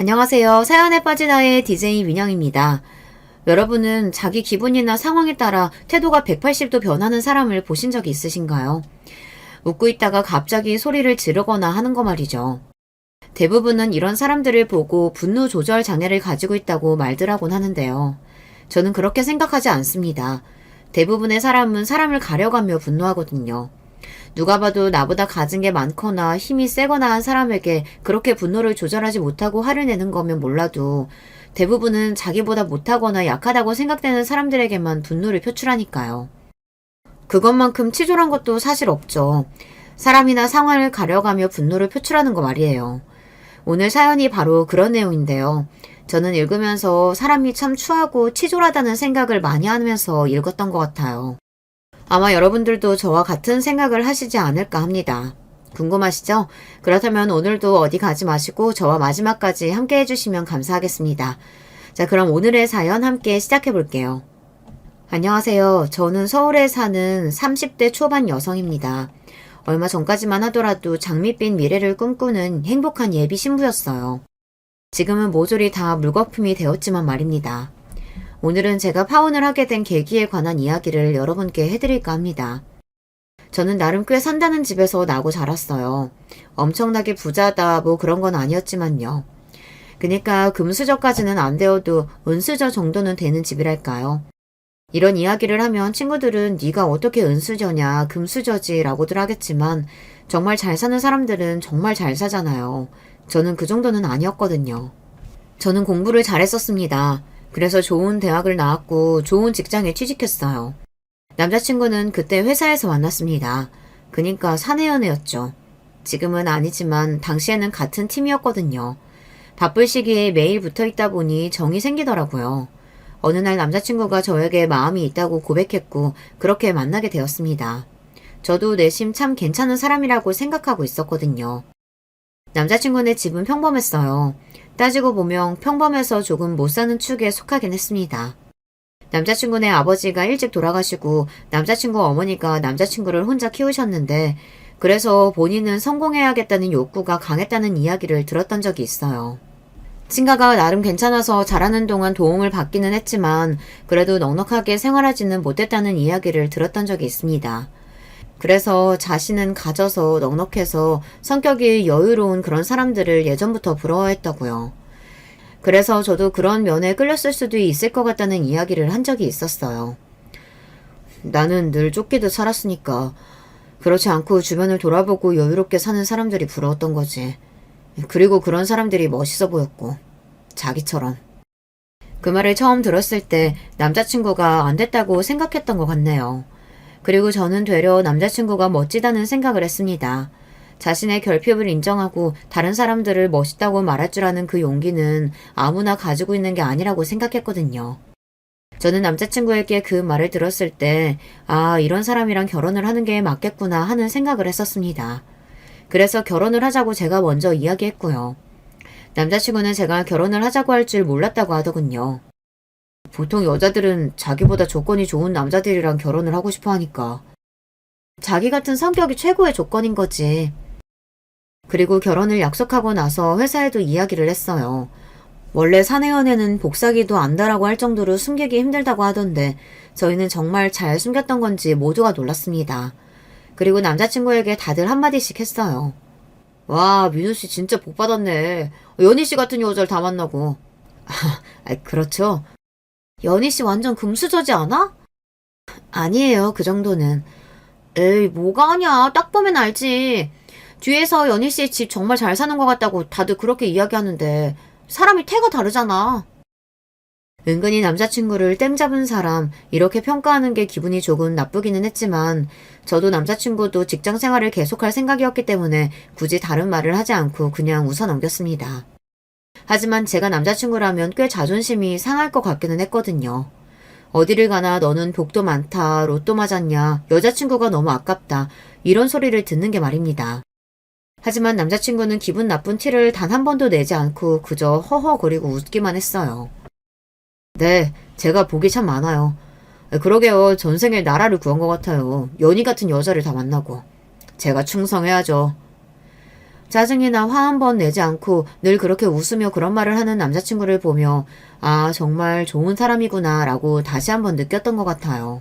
안녕하세요. 사연에 빠진 아이의 DJ 민영입니다. 여러분은 자기 기분이나 상황에 따라 태도가 180도 변하는 사람을 보신 적이 있으신가요? 웃고 있다가 갑자기 소리를 지르거나 하는 거 말이죠. 대부분은 이런 사람들을 보고 분노 조절 장애를 가지고 있다고 말들 하곤 하는데요. 저는 그렇게 생각하지 않습니다. 대부분의 사람은 사람을 가려가며 분노하거든요. 누가 봐도 나보다 가진 게 많거나 힘이 세거나 한 사람에게 그렇게 분노를 조절하지 못하고 화를 내는 거면 몰라도 대부분은 자기보다 못하거나 약하다고 생각되는 사람들에게만 분노를 표출하니까요. 그것만큼 치졸한 것도 사실 없죠. 사람이나 상황을 가려가며 분노를 표출하는 거 말이에요. 오늘 사연이 바로 그런 내용인데요. 저는 읽으면서 사람이 참 추하고 치졸하다는 생각을 많이 하면서 읽었던 것 같아요. 아마 여러분들도 저와 같은 생각을 하시지 않을까 합니다. 궁금하시죠? 그렇다면 오늘도 어디 가지 마시고 저와 마지막까지 함께 해주시면 감사하겠습니다. 자, 그럼 오늘의 사연 함께 시작해 볼게요. 안녕하세요. 저는 서울에 사는 30대 초반 여성입니다. 얼마 전까지만 하더라도 장밋빛 미래를 꿈꾸는 행복한 예비 신부였어요. 지금은 모조리 다 물거품이 되었지만 말입니다. 오늘은 제가 파혼을 하게 된 계기에 관한 이야기를 여러분께 해드릴까 합니다. 저는 나름 꽤 산다는 집에서 나고 자랐어요. 엄청나게 부자다 뭐 그런 건 아니었지만요. 그니까 금수저까지는 안 되어도 은수저 정도는 되는 집이랄까요. 이런 이야기를 하면 친구들은 네가 어떻게 은수저냐 금수저지 라고들 하겠지만 정말 잘 사는 사람들은 정말 잘 사잖아요. 저는 그 정도는 아니었거든요. 저는 공부를 잘했었습니다. 그래서 좋은 대학을 나왔고 좋은 직장에 취직했어요. 남자친구는 그때 회사에서 만났습니다. 그니까 사내연애였죠. 지금은 아니지만 당시에는 같은 팀이었거든요. 바쁠 시기에 매일 붙어있다 보니 정이 생기더라고요. 어느 날 남자친구가 저에게 마음이 있다고 고백했고 그렇게 만나게 되었습니다. 저도 내심 참 괜찮은 사람이라고 생각하고 있었거든요. 남자친구네 집은 평범했어요. 따지고 보면 평범해서 조금 못 사는 축에 속하긴 했습니다. 남자친구네 아버지가 일찍 돌아가시고 남자친구 어머니가 남자친구를 혼자 키우셨는데 그래서 본인은 성공해야겠다는 욕구가 강했다는 이야기를 들었던 적이 있어요. 친가가 나름 괜찮아서 잘하는 동안 도움을 받기는 했지만 그래도 넉넉하게 생활하지는 못했다는 이야기를 들었던 적이 있습니다. 그래서 자신은 가져서 넉넉해서 성격이 여유로운 그런 사람들을 예전부터 부러워했다고요. 그래서 저도 그런 면에 끌렸을 수도 있을 것 같다는 이야기를 한 적이 있었어요. 나는 늘 쫓기듯 살았으니까 그렇지 않고 주변을 돌아보고 여유롭게 사는 사람들이 부러웠던 거지. 그리고 그런 사람들이 멋있어 보였고 자기처럼. 그 말을 처음 들었을 때 남자친구가 안 됐다고 생각했던 것 같네요. 그리고 저는 되려 남자친구가 멋지다는 생각을 했습니다. 자신의 결핍을 인정하고 다른 사람들을 멋있다고 말할 줄 아는 그 용기는 아무나 가지고 있는 게 아니라고 생각했거든요. 저는 남자친구에게 그 말을 들었을 때, 아, 이런 사람이랑 결혼을 하는 게 맞겠구나 하는 생각을 했었습니다. 그래서 결혼을 하자고 제가 먼저 이야기했고요. 남자친구는 제가 결혼을 하자고 할 줄 몰랐다고 하더군요. 보통 여자들은 자기보다 조건이 좋은 남자들이랑 결혼을 하고 싶어 하니까. 자기 같은 성격이 최고의 조건인 거지. 그리고 결혼을 약속하고 나서 회사에도 이야기를 했어요. 원래 사내연애는 복사기도 안다라고 할 정도로 숨기기 힘들다고 하던데 저희는 정말 잘 숨겼던 건지 모두가 놀랐습니다. 그리고 남자친구에게 다들 한마디씩 했어요. 와, 민우씨 진짜 복 받았네. 연희씨 같은 여자를 다 만나고. 그렇죠. 연희씨 완전 금수저지 않아? 아니에요, 그 정도는. 에이, 뭐가 아냐. 딱 보면 알지. 뒤에서 연희씨 집 정말 잘 사는 것 같다고 다들 그렇게 이야기하는데 사람이 태가 다르잖아. 은근히 남자친구를 땡 잡은 사람 이렇게 평가하는 게 기분이 조금 나쁘기는 했지만 저도 남자친구도 직장 생활을 계속할 생각이었기 때문에 굳이 다른 말을 하지 않고 그냥 웃어 넘겼습니다. 하지만 제가 남자친구라면 꽤 자존심이 상할 것 같기는 했거든요. 어디를 가나 너는 복도 많다, 로또 맞았냐, 여자친구가 너무 아깝다 이런 소리를 듣는 게 말입니다. 하지만 남자친구는 기분 나쁜 티를 단 한 번도 내지 않고 그저 허허거리고 웃기만 했어요. 네, 제가 복이 참 많아요. 그러게요. 전생에 나라를 구한 것 같아요. 연희 같은 여자를 다 만나고. 제가 충성해야죠. 짜증이나 화 한 번 내지 않고 늘 그렇게 웃으며 그런 말을 하는 남자친구를 보며 아, 정말 좋은 사람이구나 라고 다시 한번 느꼈던 것 같아요.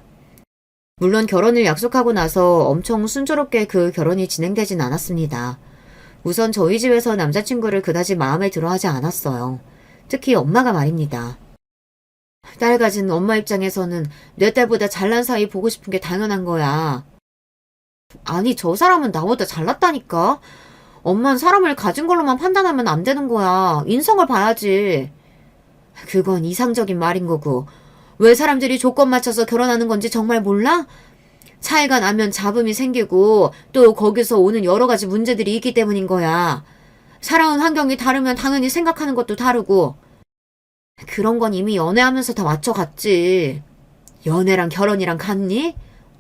물론 결혼을 약속하고 나서 엄청 순조롭게 그 결혼이 진행되진 않았습니다. 우선 저희 집에서 남자친구를 그다지 마음에 들어 하지 않았어요. 특히 엄마가 말입니다. 딸 가진 엄마 입장에서는 내 딸보다 잘난 사이 보고 싶은 게 당연한 거야. 아니, 저 사람은 나보다 잘났다니까? 엄만 사람을 가진 걸로만 판단하면 안 되는 거야. 인성을 봐야지. 그건 이상적인 말인 거고. 왜 사람들이 조건 맞춰서 결혼하는 건지 정말 몰라? 차이가 나면 잡음이 생기고 또 거기서 오는 여러 가지 문제들이 있기 때문인 거야. 살아온 환경이 다르면 당연히 생각하는 것도 다르고. 그런 건 이미 연애하면서 다 맞춰갔지. 연애랑 결혼이랑 같니?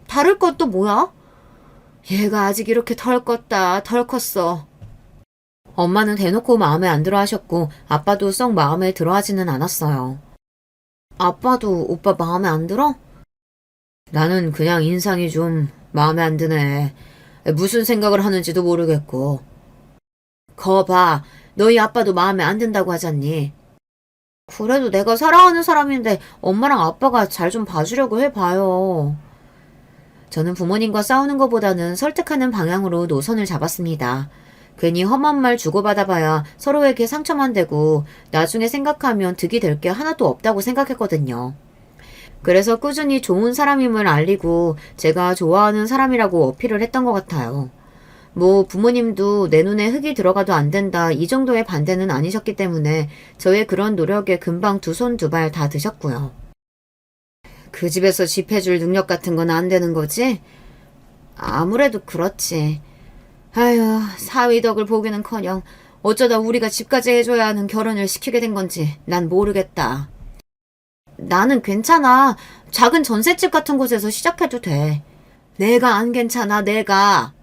다를 건 또 뭐야? 얘가 아직 이렇게 덜 컸다, 덜 컸어. 엄마는 대놓고 마음에 안 들어 하셨고 아빠도 썩 마음에 들어 하지는 않았어요. 아빠도 오빠 마음에 안 들어? 나는 그냥 인상이 좀 마음에 안 드네. 무슨 생각을 하는지도 모르겠고. 거 봐. 너희 아빠도 마음에 안 든다고 하잖니. 그래도 내가 사랑하는 사람인데 엄마랑 아빠가 잘 좀 봐주려고 해봐요. 저는 부모님과 싸우는 것보다는 설득하는 방향으로 노선을 잡았습니다. 괜히 험한 말 주고받아봐야 서로에게 상처만 되고 나중에 생각하면 득이 될 게 하나도 없다고 생각했거든요. 그래서 꾸준히 좋은 사람임을 알리고 제가 좋아하는 사람이라고 어필을 했던 것 같아요. 뭐 부모님도 내 눈에 흙이 들어가도 안 된다 이 정도의 반대는 아니셨기 때문에 저의 그런 노력에 금방 두 손 두 발 다 드셨고요. 그 집에서 집 해줄 능력 같은 건 안 되는 거지? 아무래도 그렇지. 아휴, 사위 덕을 보기는커녕 어쩌다 우리가 집까지 해줘야 하는 결혼을 시키게 된 건지 난 모르겠다. 나는 괜찮아. 작은 전셋집 같은 곳에서 시작해도 돼. 내가 안 괜찮아, 내가.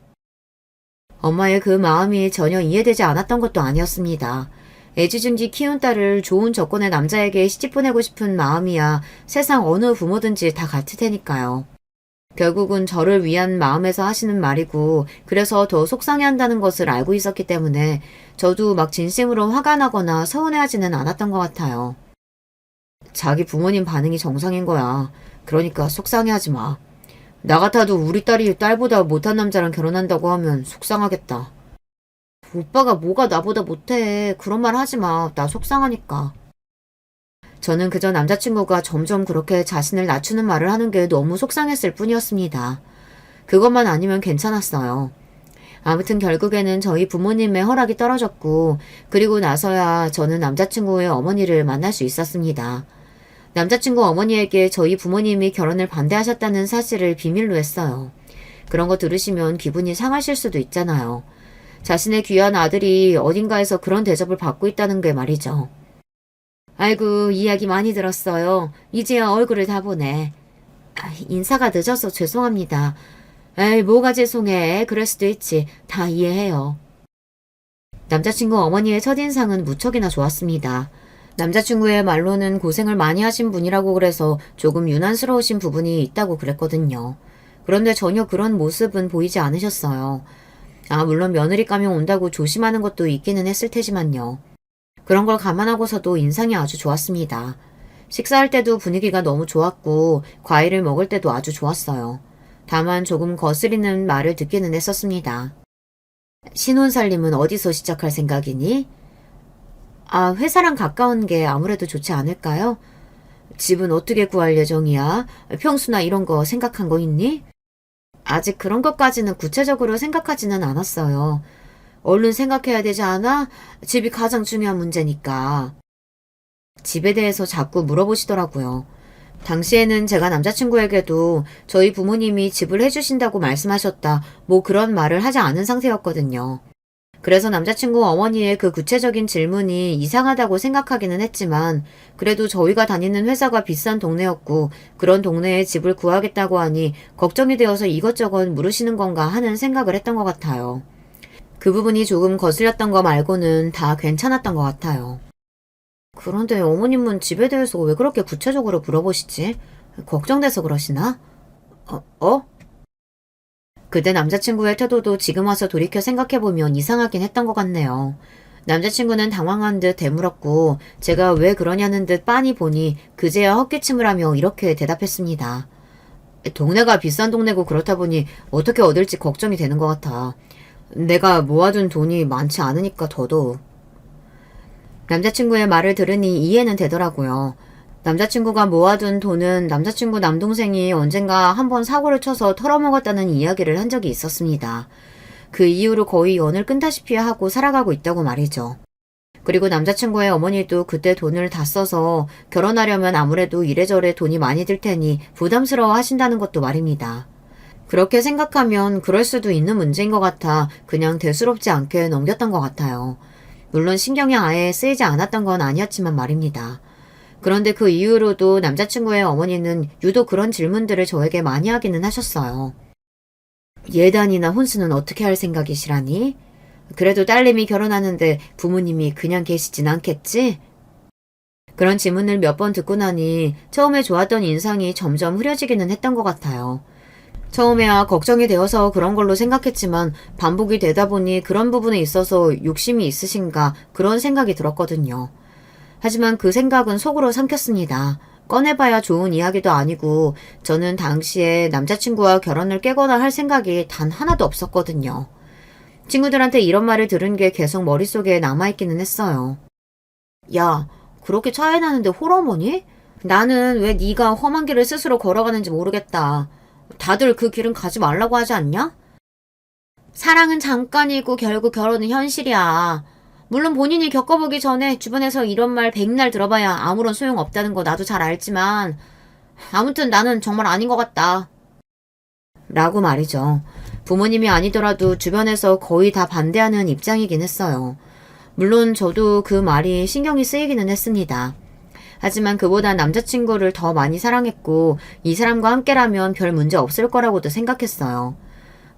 엄마의 그 마음이 전혀 이해되지 않았던 것도 아니었습니다. 애지중지 키운 딸을 좋은 조건의 남자에게 시집 보내고 싶은 마음이야 세상 어느 부모든지 다 같을 테니까요. 결국은 저를 위한 마음에서 하시는 말이고 그래서 더 속상해한다는 것을 알고 있었기 때문에 저도 막 진심으로 화가 나거나 서운해하지는 않았던 것 같아요. 자기 부모님 반응이 정상인 거야. 그러니까 속상해하지 마. 나 같아도 우리 딸이 딸보다 못한 남자랑 결혼한다고 하면 속상하겠다. 오빠가 뭐가 나보다 못해. 그런 말 하지 마. 나 속상하니까. 저는 그저 남자친구가 점점 그렇게 자신을 낮추는 말을 하는 게 너무 속상했을 뿐이었습니다. 그것만 아니면 괜찮았어요. 아무튼 결국에는 저희 부모님의 허락이 떨어졌고 그리고 나서야 저는 남자친구의 어머니를 만날 수 있었습니다. 남자친구 어머니에게 저희 부모님이 결혼을 반대하셨다는 사실을 비밀로 했어요. 그런 거 들으시면 기분이 상하실 수도 있잖아요. 자신의 귀한 아들이 어딘가에서 그런 대접을 받고 있다는 게 말이죠. 아이고, 이야기 많이 들었어요. 이제야 얼굴을 다 보네. 인사가 늦어서 죄송합니다. 에이, 뭐가 죄송해. 그럴 수도 있지. 다 이해해요. 남자친구 어머니의 첫인상은 무척이나 좋았습니다. 남자친구의 말로는 고생을 많이 하신 분이라고 그래서 조금 유난스러우신 부분이 있다고 그랬거든요. 그런데 전혀 그런 모습은 보이지 않으셨어요. 물론 며느리감이 온다고 조심하는 것도 있기는 했을 테지만요. 그런 걸 감안하고서도 인상이 아주 좋았습니다. 식사할 때도 분위기가 너무 좋았고 과일을 먹을 때도 아주 좋았어요. 다만 조금 거스리는 말을 듣기는 했었습니다. 신혼살림은 어디서 시작할 생각이니? 회사랑 가까운 게 아무래도 좋지 않을까요? 집은 어떻게 구할 예정이야? 평수나 이런 거 생각한 거 있니? 아직 그런 것까지는 구체적으로 생각하지는 않았어요. 얼른 생각해야 되지 않아? 집이 가장 중요한 문제니까. 집에 대해서 자꾸 물어보시더라고요. 당시에는 제가 남자친구에게도 저희 부모님이 집을 해주신다고 말씀하셨다, 뭐 그런 말을 하지 않은 상태였거든요. 그래서 남자친구 어머니의 그 구체적인 질문이 이상하다고 생각하기는 했지만 그래도 저희가 다니는 회사가 비싼 동네였고 그런 동네에 집을 구하겠다고 하니 걱정이 되어서 이것저것 물으시는 건가 하는 생각을 했던 것 같아요. 그 부분이 조금 거슬렸던 거 말고는 다 괜찮았던 것 같아요. 그런데 어머님은 집에 대해서 왜 그렇게 구체적으로 물어보시지? 걱정돼서 그러시나? 그때 남자친구의 태도도 지금 와서 돌이켜 생각해보면 이상하긴 했던 것 같네요. 남자친구는 당황한 듯 되물었고 제가 왜 그러냐는 듯 빤히 보니 그제야 헛기침을 하며 이렇게 대답했습니다. 동네가 비싼 동네고 그렇다 보니 어떻게 얻을지 걱정이 되는 것 같아. 내가 모아둔 돈이 많지 않으니까 더더욱. 남자친구의 말을 들으니 이해는 되더라고요. 남자친구가 모아둔 돈은 남자친구 남동생이 언젠가 한번 사고를 쳐서 털어먹었다는 이야기를 한 적이 있었습니다. 그 이후로 거의 연을 끈다시피 하고 살아가고 있다고 말이죠. 그리고 남자친구의 어머니도 그때 돈을 다 써서 결혼하려면 아무래도 이래저래 돈이 많이 들 테니 부담스러워 하신다는 것도 말입니다. 그렇게 생각하면 그럴 수도 있는 문제인 것 같아 그냥 대수롭지 않게 넘겼던 것 같아요. 물론 신경이 아예 쓰이지 않았던 건 아니었지만 말입니다. 그런데 그 이후로도 남자친구의 어머니는 유독 그런 질문들을 저에게 많이 하기는 하셨어요. 예단이나 혼수는 어떻게 할 생각이시라니? 그래도 딸내미 결혼하는데 부모님이 그냥 계시진 않겠지? 그런 질문을 몇 번 듣고 나니 처음에 좋았던 인상이 점점 흐려지기는 했던 것 같아요. 처음에야 걱정이 되어서 그런 걸로 생각했지만 반복이 되다 보니 그런 부분에 있어서 욕심이 있으신가 그런 생각이 들었거든요. 하지만 그 생각은 속으로 삼켰습니다. 꺼내봐야 좋은 이야기도 아니고 저는 당시에 남자친구와 결혼을 깨거나 할 생각이 단 하나도 없었거든요. 친구들한테 이런 말을 들은 게 계속 머릿속에 남아있기는 했어요. 야, 그렇게 차이 나는데 홀어머니? 나는 왜 네가 험한 길을 스스로 걸어가는지 모르겠다. 다들 그 길은 가지 말라고 하지 않냐? 사랑은 잠깐이고 결국 결혼은 현실이야. 물론 본인이 겪어보기 전에 주변에서 이런 말 백날 들어봐야 아무런 소용없다는 거 나도 잘 알지만 아무튼 나는 정말 아닌 것 같다. 라고 말이죠. 부모님이 아니더라도 주변에서 거의 다 반대하는 입장이긴 했어요. 물론 저도 그 말이 신경이 쓰이기는 했습니다. 하지만 그보다 남자친구를 더 많이 사랑했고 이 사람과 함께라면 별 문제 없을 거라고도 생각했어요.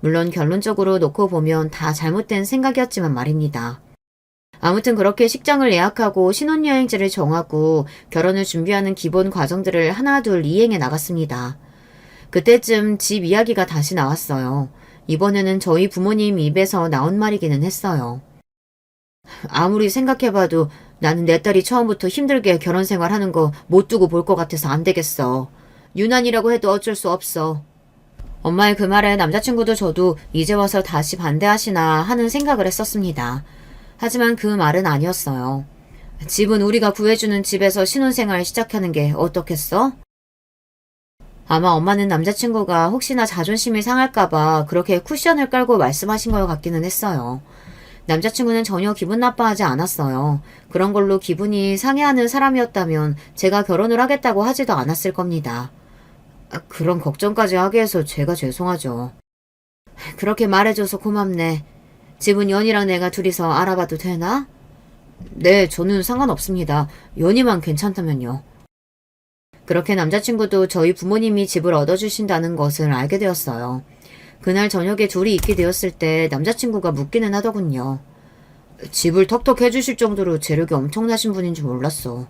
물론 결론적으로 놓고 보면 다 잘못된 생각이었지만 말입니다. 아무튼 그렇게 식장을 예약하고 신혼여행지를 정하고 결혼을 준비하는 기본 과정들을 하나둘 이행해 나갔습니다. 그때쯤 집 이야기가 다시 나왔어요. 이번에는 저희 부모님 입에서 나온 말이기는 했어요. 아무리 생각해봐도 나는 내 딸이 처음부터 힘들게 결혼 생활하는 거 못 두고 볼 것 같아서 안 되겠어. 유난이라고 해도 어쩔 수 없어. 엄마의 그 말에 남자친구도 저도 이제 와서 다시 반대하시나 하는 생각을 했었습니다. 하지만 그 말은 아니었어요. 집은 우리가 구해주는 집에서 신혼생활 시작하는 게 어떻겠어? 아마 엄마는 남자친구가 혹시나 자존심이 상할까봐 그렇게 쿠션을 깔고 말씀하신 것 같기는 했어요. 남자친구는 전혀 기분 나빠하지 않았어요. 그런 걸로 기분이 상해하는 사람이었다면 제가 결혼을 하겠다고 하지도 않았을 겁니다. 그런 걱정까지 하게 해서 제가 죄송하죠. 그렇게 말해줘서 고맙네. 집은 연이랑 내가 둘이서 알아봐도 되나? 네, 저는 상관없습니다. 연이만 괜찮다면요. 그렇게 남자친구도 저희 부모님이 집을 얻어주신다는 것을 알게 되었어요. 그날 저녁에 둘이 있게 되었을 때 남자친구가 묻기는 하더군요. 집을 턱턱 해주실 정도로 재력이 엄청나신 분인 줄 몰랐어.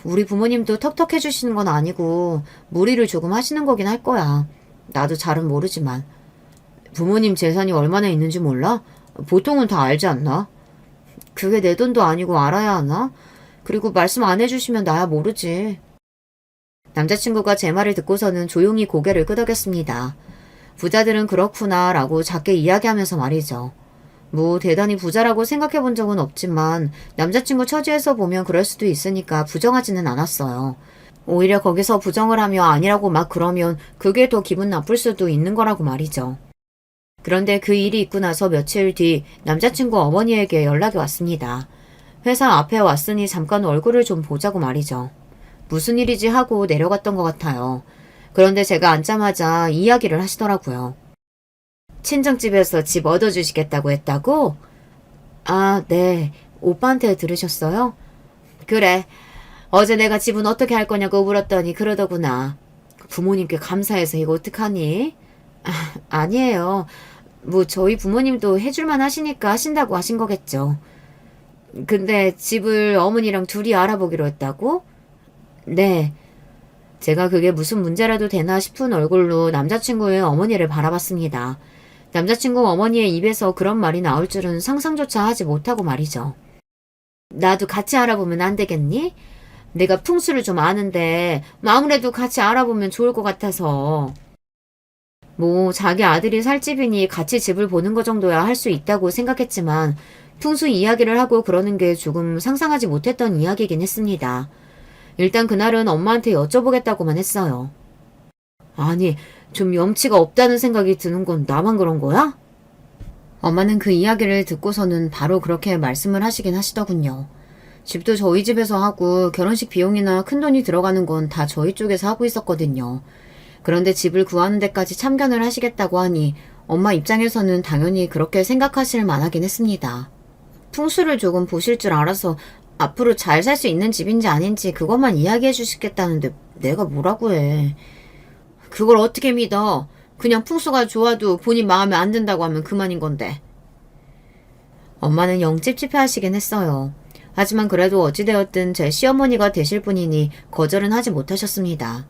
우리 부모님도 턱턱 해주시는 건 아니고 무리를 조금 하시는 거긴 할 거야. 나도 잘은 모르지만. 부모님 재산이 얼마나 있는지 몰라? 보통은 다 알지 않나? 그게 내 돈도 아니고 알아야 하나? 그리고 말씀 안 해주시면 나야 모르지. 남자친구가 제 말을 듣고서는 조용히 고개를 끄덕였습니다. 부자들은 그렇구나 라고 작게 이야기하면서 말이죠. 뭐 대단히 부자라고 생각해 본 적은 없지만 남자친구 처지에서 보면 그럴 수도 있으니까 부정하지는 않았어요. 오히려 거기서 부정을 하며 아니라고 막 그러면 그게 더 기분 나쁠 수도 있는 거라고 말이죠. 그런데 그 일이 있고 나서 며칠 뒤 남자친구 어머니에게 연락이 왔습니다. 회사 앞에 왔으니 잠깐 얼굴을 좀 보자고 말이죠. 무슨 일이지 하고 내려갔던 것 같아요. 그런데 제가 앉자마자 이야기를 하시더라고요. 친정집에서 집 얻어주시겠다고 했다고? 아, 네. 오빠한테 들으셨어요? 그래. 어제 내가 집은 어떻게 할 거냐고 물었더니 그러더구나. 부모님께 감사해서 이거 어떡하니? 아니에요. 뭐 저희 부모님도 해줄만 하시니까 하신다고 하신 거겠죠. 근데 집을 어머니랑 둘이 알아보기로 했다고? 네. 제가 그게 무슨 문제라도 되나 싶은 얼굴로 남자친구의 어머니를 바라봤습니다. 남자친구 어머니의 입에서 그런 말이 나올 줄은 상상조차 하지 못하고 말이죠. 나도 같이 알아보면 안 되겠니? 내가 풍수를 좀 아는데 아무래도 같이 알아보면 좋을 것 같아서. 뭐 자기 아들이 살 집이니 같이 집을 보는 거 정도야 할 수 있다고 생각했지만 풍수 이야기를 하고 그러는 게 조금 상상하지 못했던 이야기이긴 했습니다. 일단 그날은 엄마한테 여쭤보겠다고만 했어요. 아니, 좀 염치가 없다는 생각이 드는 건 나만 그런 거야? 엄마는 그 이야기를 듣고서는 바로 그렇게 말씀을 하시긴 하시더군요. 집도 저희 집에서 하고 결혼식 비용이나 큰돈이 들어가는 건 다 저희 쪽에서 하고 있었거든요. 그런데 집을 구하는 데까지 참견을 하시겠다고 하니 엄마 입장에서는 당연히 그렇게 생각하실 만하긴 했습니다. 풍수를 조금 보실 줄 알아서 앞으로 잘 살 수 있는 집인지 아닌지 그것만 이야기해 주시겠다는데 내가 뭐라고 해. 그걸 어떻게 믿어? 그냥 풍수가 좋아도 본인 마음에 안 든다고 하면 그만인 건데. 엄마는 영찝찝해하시긴 했어요. 하지만 그래도 어찌되었든 제 시어머니가 되실 분이니 거절은 하지 못하셨습니다.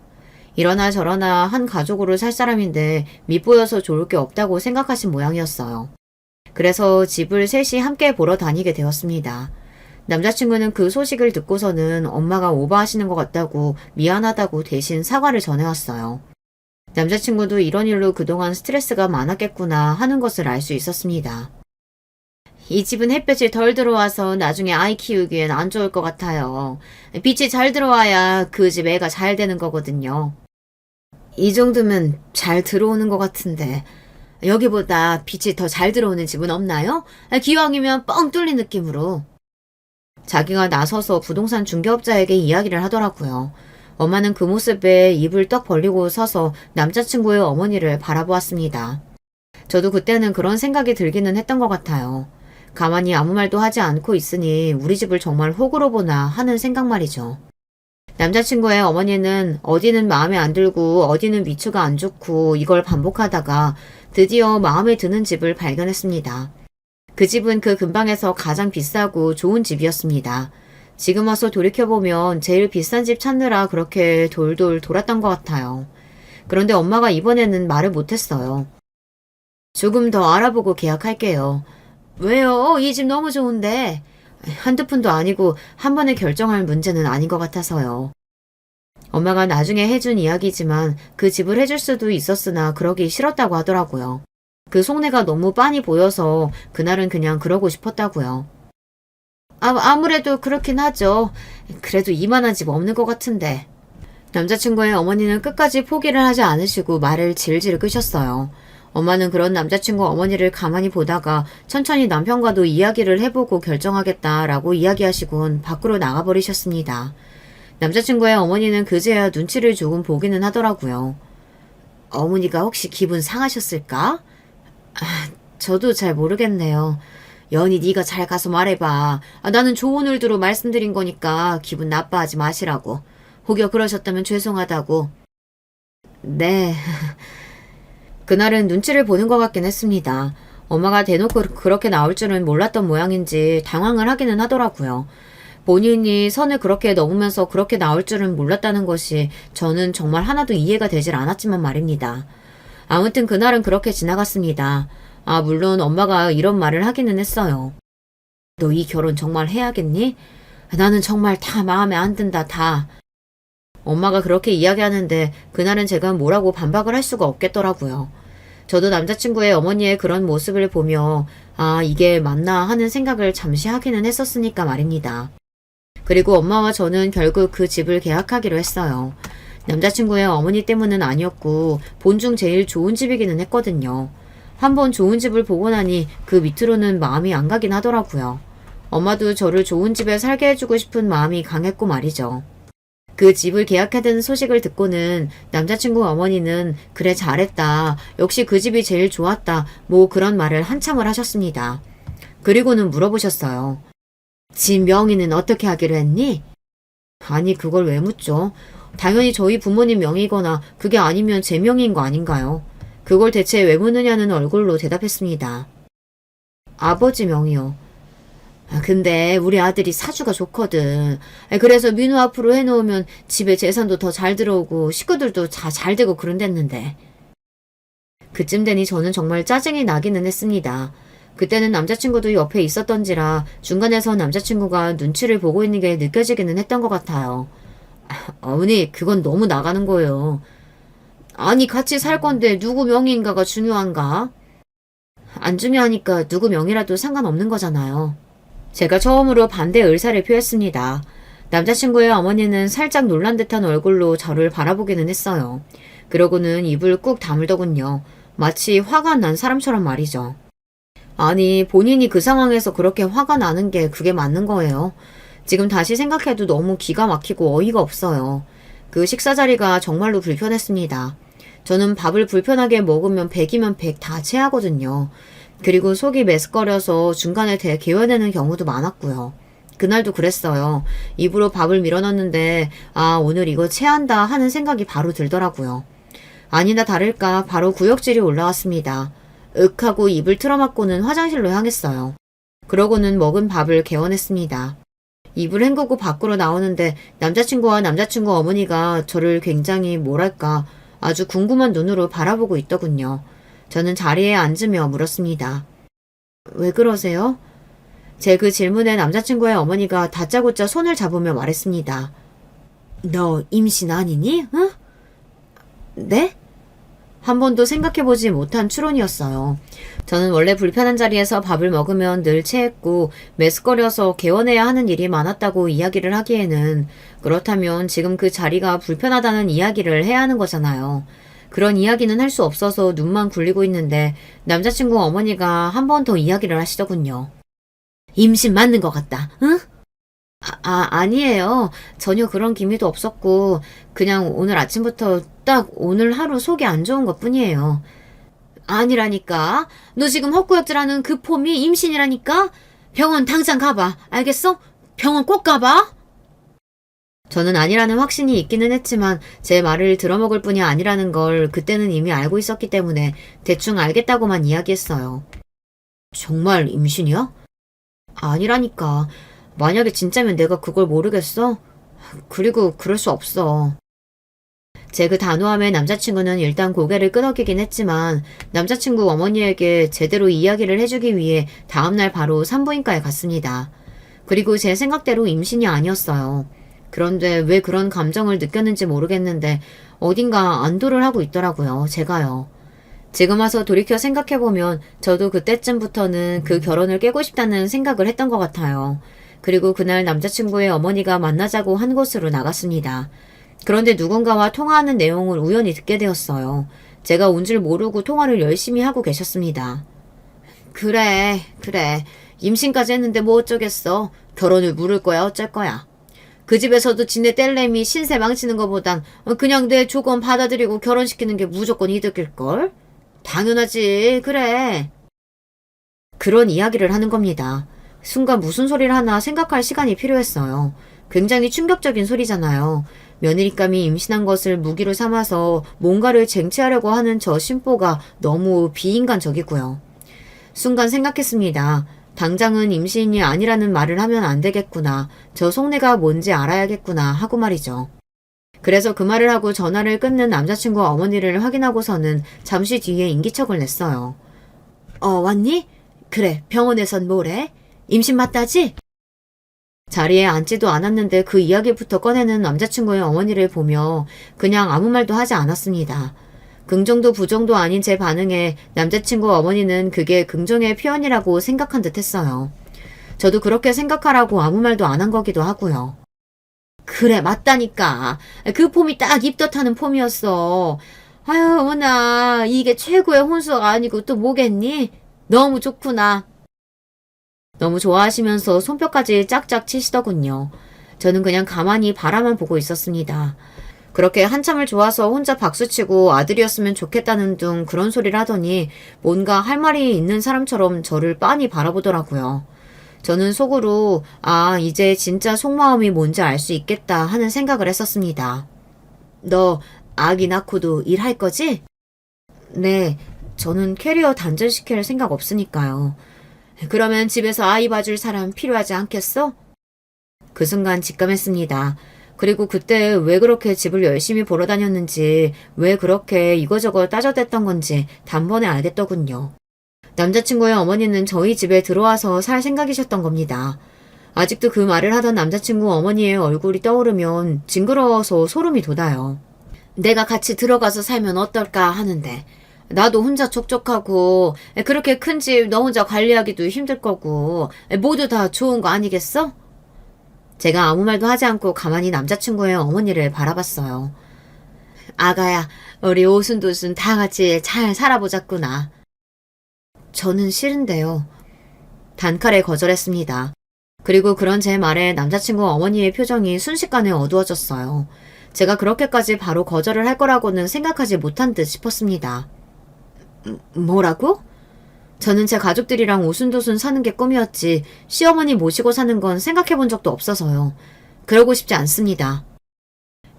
이러나 저러나 한 가족으로 살 사람인데 밉보여서 좋을 게 없다고 생각하신 모양이었어요. 그래서 집을 셋이 함께 보러 다니게 되었습니다. 남자친구는 그 소식을 듣고서는 엄마가 오버하시는 것 같다고 미안하다고 대신 사과를 전해왔어요. 남자친구도 이런 일로 그동안 스트레스가 많았겠구나 하는 것을 알 수 있었습니다. 이 집은 햇볕이 덜 들어와서 나중에 아이 키우기엔 안 좋을 것 같아요. 빛이 잘 들어와야 그 집 애가 잘 되는 거거든요. 이 정도면 잘 들어오는 것 같은데 여기보다 빛이 더 잘 들어오는 집은 없나요? 기왕이면 뻥 뚫린 느낌으로. 자기가 나서서 부동산 중개업자에게 이야기를 하더라고요. 엄마는 그 모습에 입을 떡 벌리고 서서 남자친구의 어머니를 바라보았습니다. 저도 그때는 그런 생각이 들기는 했던 것 같아요. 가만히 아무 말도 하지 않고 있으니 우리 집을 정말 호구로 보나 하는 생각 말이죠. 남자친구의 어머니는 어디는 마음에 안 들고 어디는 위치가 안 좋고 이걸 반복하다가 드디어 마음에 드는 집을 발견했습니다. 그 집은 그 근방에서 가장 비싸고 좋은 집이었습니다. 지금 와서 돌이켜보면 제일 비싼 집 찾느라 그렇게 돌돌 돌았던 것 같아요. 그런데 엄마가 이번에는 말을 못했어요. 조금 더 알아보고 계약할게요. 왜요? 이 집 너무 좋은데. 한두 푼도 아니고 한 번에 결정할 문제는 아닌 것 같아서요. 엄마가 나중에 해준 이야기지만 그 집을 해줄 수도 있었으나 그러기 싫었다고 하더라고요. 그 속내가 너무 빤히 보여서 그날은 그냥 그러고 싶었다고요. 아무래도 그렇긴 하죠. 그래도 이만한 집 없는 것 같은데. 남자친구의 어머니는 끝까지 포기를 하지 않으시고 말을 질질 끄셨어요. 엄마는 그런 남자친구 어머니를 가만히 보다가 천천히 남편과도 이야기를 해보고 결정하겠다라고 이야기하시곤 밖으로 나가버리셨습니다. 남자친구의 어머니는 그제야 눈치를 조금 보기는 하더라고요. 어머니가 혹시 기분 상하셨을까? 저도 잘 모르겠네요. 연희 네가 잘 가서 말해봐. 나는 좋은 의도로 말씀드린 거니까 기분 나빠하지 마시라고. 혹여 그러셨다면 죄송하다고. 네. 그날은 눈치를 보는 것 같긴 했습니다. 엄마가 대놓고 그렇게 나올 줄은 몰랐던 모양인지 당황을 하기는 하더라고요. 본인이 선을 그렇게 넘으면서 그렇게 나올 줄은 몰랐다는 것이 저는 정말 하나도 이해가 되질 않았지만 말입니다. 아무튼 그날은 그렇게 지나갔습니다. 물론 엄마가 이런 말을 하기는 했어요. 너 이 결혼 정말 해야겠니? 나는 정말 다 마음에 안 든다, 다. 엄마가 그렇게 이야기하는데 그날은 제가 뭐라고 반박을 할 수가 없겠더라고요. 저도 남자친구의 어머니의 그런 모습을 보며 이게 맞나 하는 생각을 잠시 하기는 했었으니까 말입니다. 그리고 엄마와 저는 결국 그 집을 계약하기로 했어요. 남자친구의 어머니 때문은 아니었고 본중 제일 좋은 집이기는 했거든요. 한번 좋은 집을 보고 나니 그 밑으로는 마음이 안 가긴 하더라고요. 엄마도 저를 좋은 집에 살게 해주고 싶은 마음이 강했고 말이죠. 그 집을 계약하던 소식을 듣고는 남자친구 어머니는 그래 잘했다. 역시 그 집이 제일 좋았다. 뭐 그런 말을 한참을 하셨습니다. 그리고는 물어보셨어요. 집 명의는 어떻게 하기로 했니? 아니 그걸 왜 묻죠? 당연히 저희 부모님 명의거나 그게 아니면 제 명의인 거 아닌가요? 그걸 대체 왜 묻느냐는 얼굴로 대답했습니다. 아버지 명의요. 근데 우리 아들이 사주가 좋거든. 그래서 민우 앞으로 해놓으면 집에 재산도 더 잘 들어오고 식구들도 다 잘 되고 그런댔는데. 그쯤 되니 저는 정말 짜증이 나기는 했습니다. 그때는 남자친구도 옆에 있었던지라 중간에서 남자친구가 눈치를 보고 있는 게 느껴지기는 했던 것 같아요. 어머니, 그건 너무 나가는 거예요. 아니, 같이 살 건데 누구 명의인가가 중요한가? 안 중요하니까 누구 명의라도 상관없는 거잖아요. 제가 처음으로 반대 의사를 표했습니다. 남자친구의 어머니는 살짝 놀란 듯한 얼굴로 저를 바라보기는 했어요. 그러고는 입을 꾹 다물더군요. 마치 화가 난 사람처럼 말이죠. 아니, 본인이 그 상황에서 그렇게 화가 나는 게 그게 맞는 거예요. 지금 다시 생각해도 너무 기가 막히고 어이가 없어요. 그 식사 자리가 정말로 불편했습니다. 저는 밥을 불편하게 먹으면 100이면 100 다 체하거든요. 그리고 속이 메스꺼려서 중간에 개어내는 경우도 많았고요. 그날도 그랬어요. 입으로 밥을 밀어넣는데 아, 오늘 이거 체한다 하는 생각이 바로 들더라고요. 아니나 다를까 바로 구역질이 올라왔습니다. 윽 하고 입을 틀어막고는 화장실로 향했어요. 그러고는 먹은 밥을 개워냈습니다. 입을 헹구고 밖으로 나오는데 남자친구와 남자친구 어머니가 저를 굉장히 뭐랄까 아주 궁금한 눈으로 바라보고 있더군요. 저는 자리에 앉으며 물었습니다. 왜 그러세요? 제 그 질문에 남자친구의 어머니가 다짜고짜 손을 잡으며 말했습니다. 너 임신 아니니? 응? 네? 한 번도 생각해보지 못한 추론이었어요. 저는 원래 불편한 자리에서 밥을 먹으면 늘 체했고 메스꺼려서 개원해야 하는 일이 많았다고 이야기를 하기에는 그렇다면 지금 그 자리가 불편하다는 이야기를 해야 하는 거잖아요. 그런 이야기는 할 수 없어서 눈만 굴리고 있는데 남자친구 어머니가 한 번 더 이야기를 하시더군요. 임신 맞는 것 같다. 응? 아니에요. 전혀 그런 기미도 없었고 그냥 오늘 아침부터 딱 오늘 하루 속이 안 좋은 것뿐이에요. 아니라니까. 너 지금 헛구역질하는 그 폼이 임신이라니까? 병원 당장 가봐. 알겠어? 병원 꼭 가봐. 저는 아니라는 확신이 있기는 했지만 제 말을 들어먹을 뿐이 아니라는 걸 그때는 이미 알고 있었기 때문에 대충 알겠다고만 이야기했어요. 정말 임신이야? 아니라니까. 만약에 진짜면 내가 그걸 모르겠어? 그리고 그럴 수 없어. 제 그 단호함에 남자친구는 일단 고개를 끄덕이긴 했지만 남자친구 어머니에게 제대로 이야기를 해주기 위해 다음날 바로 산부인과에 갔습니다. 그리고 제 생각대로 임신이 아니었어요. 그런데 왜 그런 감정을 느꼈는지 모르겠는데 어딘가 안도를 하고 있더라고요. 제가요. 지금 와서 돌이켜 생각해보면 저도 그때쯤부터는 그 결혼을 깨고 싶다는 생각을 했던 것 같아요. 그리고 그날 남자친구의 어머니가 만나자고 한 곳으로 나갔습니다. 그런데 누군가와 통화하는 내용을 우연히 듣게 되었어요. 제가 온 줄 모르고 통화를 열심히 하고 계셨습니다. 그래. 임신까지 했는데 뭐 어쩌겠어. 결혼을 물을 거야 어쩔 거야. 그 집에서도 지네 뗄내미 신세 망치는 것보단 그냥 내 조건 받아들이고 결혼시키는 게 무조건 이득일걸? 당연하지. 그래. 그런 이야기를 하는 겁니다. 순간 무슨 소리를 하나 생각할 시간이 필요했어요. 굉장히 충격적인 소리잖아요. 며느리감이 임신한 것을 무기로 삼아서 뭔가를 쟁취하려고 하는 저 심보가 너무 비인간적이고요. 순간 생각했습니다. 당장은 임신이 아니라는 말을 하면 안 되겠구나. 저 속내가 뭔지 알아야겠구나 하고 말이죠. 그래서 그 말을 하고 전화를 끊는 남자친구 어머니를 확인하고서는 잠시 뒤에 인기척을 냈어요. 왔니? 그래, 병원에선 뭐래? 임신 맞다지? 자리에 앉지도 않았는데 그 이야기부터 꺼내는 남자친구의 어머니를 보며 그냥 아무 말도 하지 않았습니다. 긍정도 부정도 아닌 제 반응에 남자친구 어머니는 그게 긍정의 표현이라고 생각한 듯 했어요. 저도 그렇게 생각하라고 아무 말도 안 한 거기도 하고요. 그래, 맞다니까. 그 폼이 딱 입덧하는 폼이었어. 아유, 어머나, 이게 최고의 혼수가 아니고 또 뭐겠니? 너무 좋구나. 너무 좋아하시면서 손뼉까지 짝짝 치시더군요. 저는 그냥 가만히 바라만 보고 있었습니다. 그렇게 한참을 좋아서 혼자 박수치고 아들이었으면 좋겠다는 둥 그런 소리를 하더니 뭔가 할 말이 있는 사람처럼 저를 빤히 바라보더라고요. 저는 속으로 이제 진짜 속마음이 뭔지 알 수 있겠다 하는 생각을 했었습니다. 너 아기 낳고도 일할 거지? 네, 저는 캐리어 단절시킬 생각 없으니까요. 그러면 집에서 아이 봐줄 사람 필요하지 않겠어? 그 순간 직감했습니다. 그리고 그때 왜 그렇게 집을 열심히 보러 다녔는지, 왜 그렇게 이거저거 따져댔던 건지 단번에 알겠더군요. 남자친구의 어머니는 저희 집에 들어와서 살 생각이셨던 겁니다. 아직도 그 말을 하던 남자친구 어머니의 얼굴이 떠오르면 징그러워서 소름이 돋아요. 내가 같이 들어가서 살면 어떨까 하는데 나도 혼자 촉촉하고 그렇게 큰 집 너 혼자 관리하기도 힘들 거고 모두 다 좋은 거 아니겠어? 제가 아무 말도 하지 않고 가만히 남자친구의 어머니를 바라봤어요. 아가야, 우리 오순도순 다 같이 잘 살아보자꾸나. 저는 싫은데요. 단칼에 거절했습니다. 그리고 그런 제 말에 남자친구 어머니의 표정이 순식간에 어두워졌어요. 제가 그렇게까지 바로 거절을 할 거라고는 생각하지 못한 듯 싶었습니다. 뭐라고? 저는 제 가족들이랑 오순도순 사는 게 꿈이었지 시어머니 모시고 사는 건 생각해 본 적도 없어서요. 그러고 싶지 않습니다.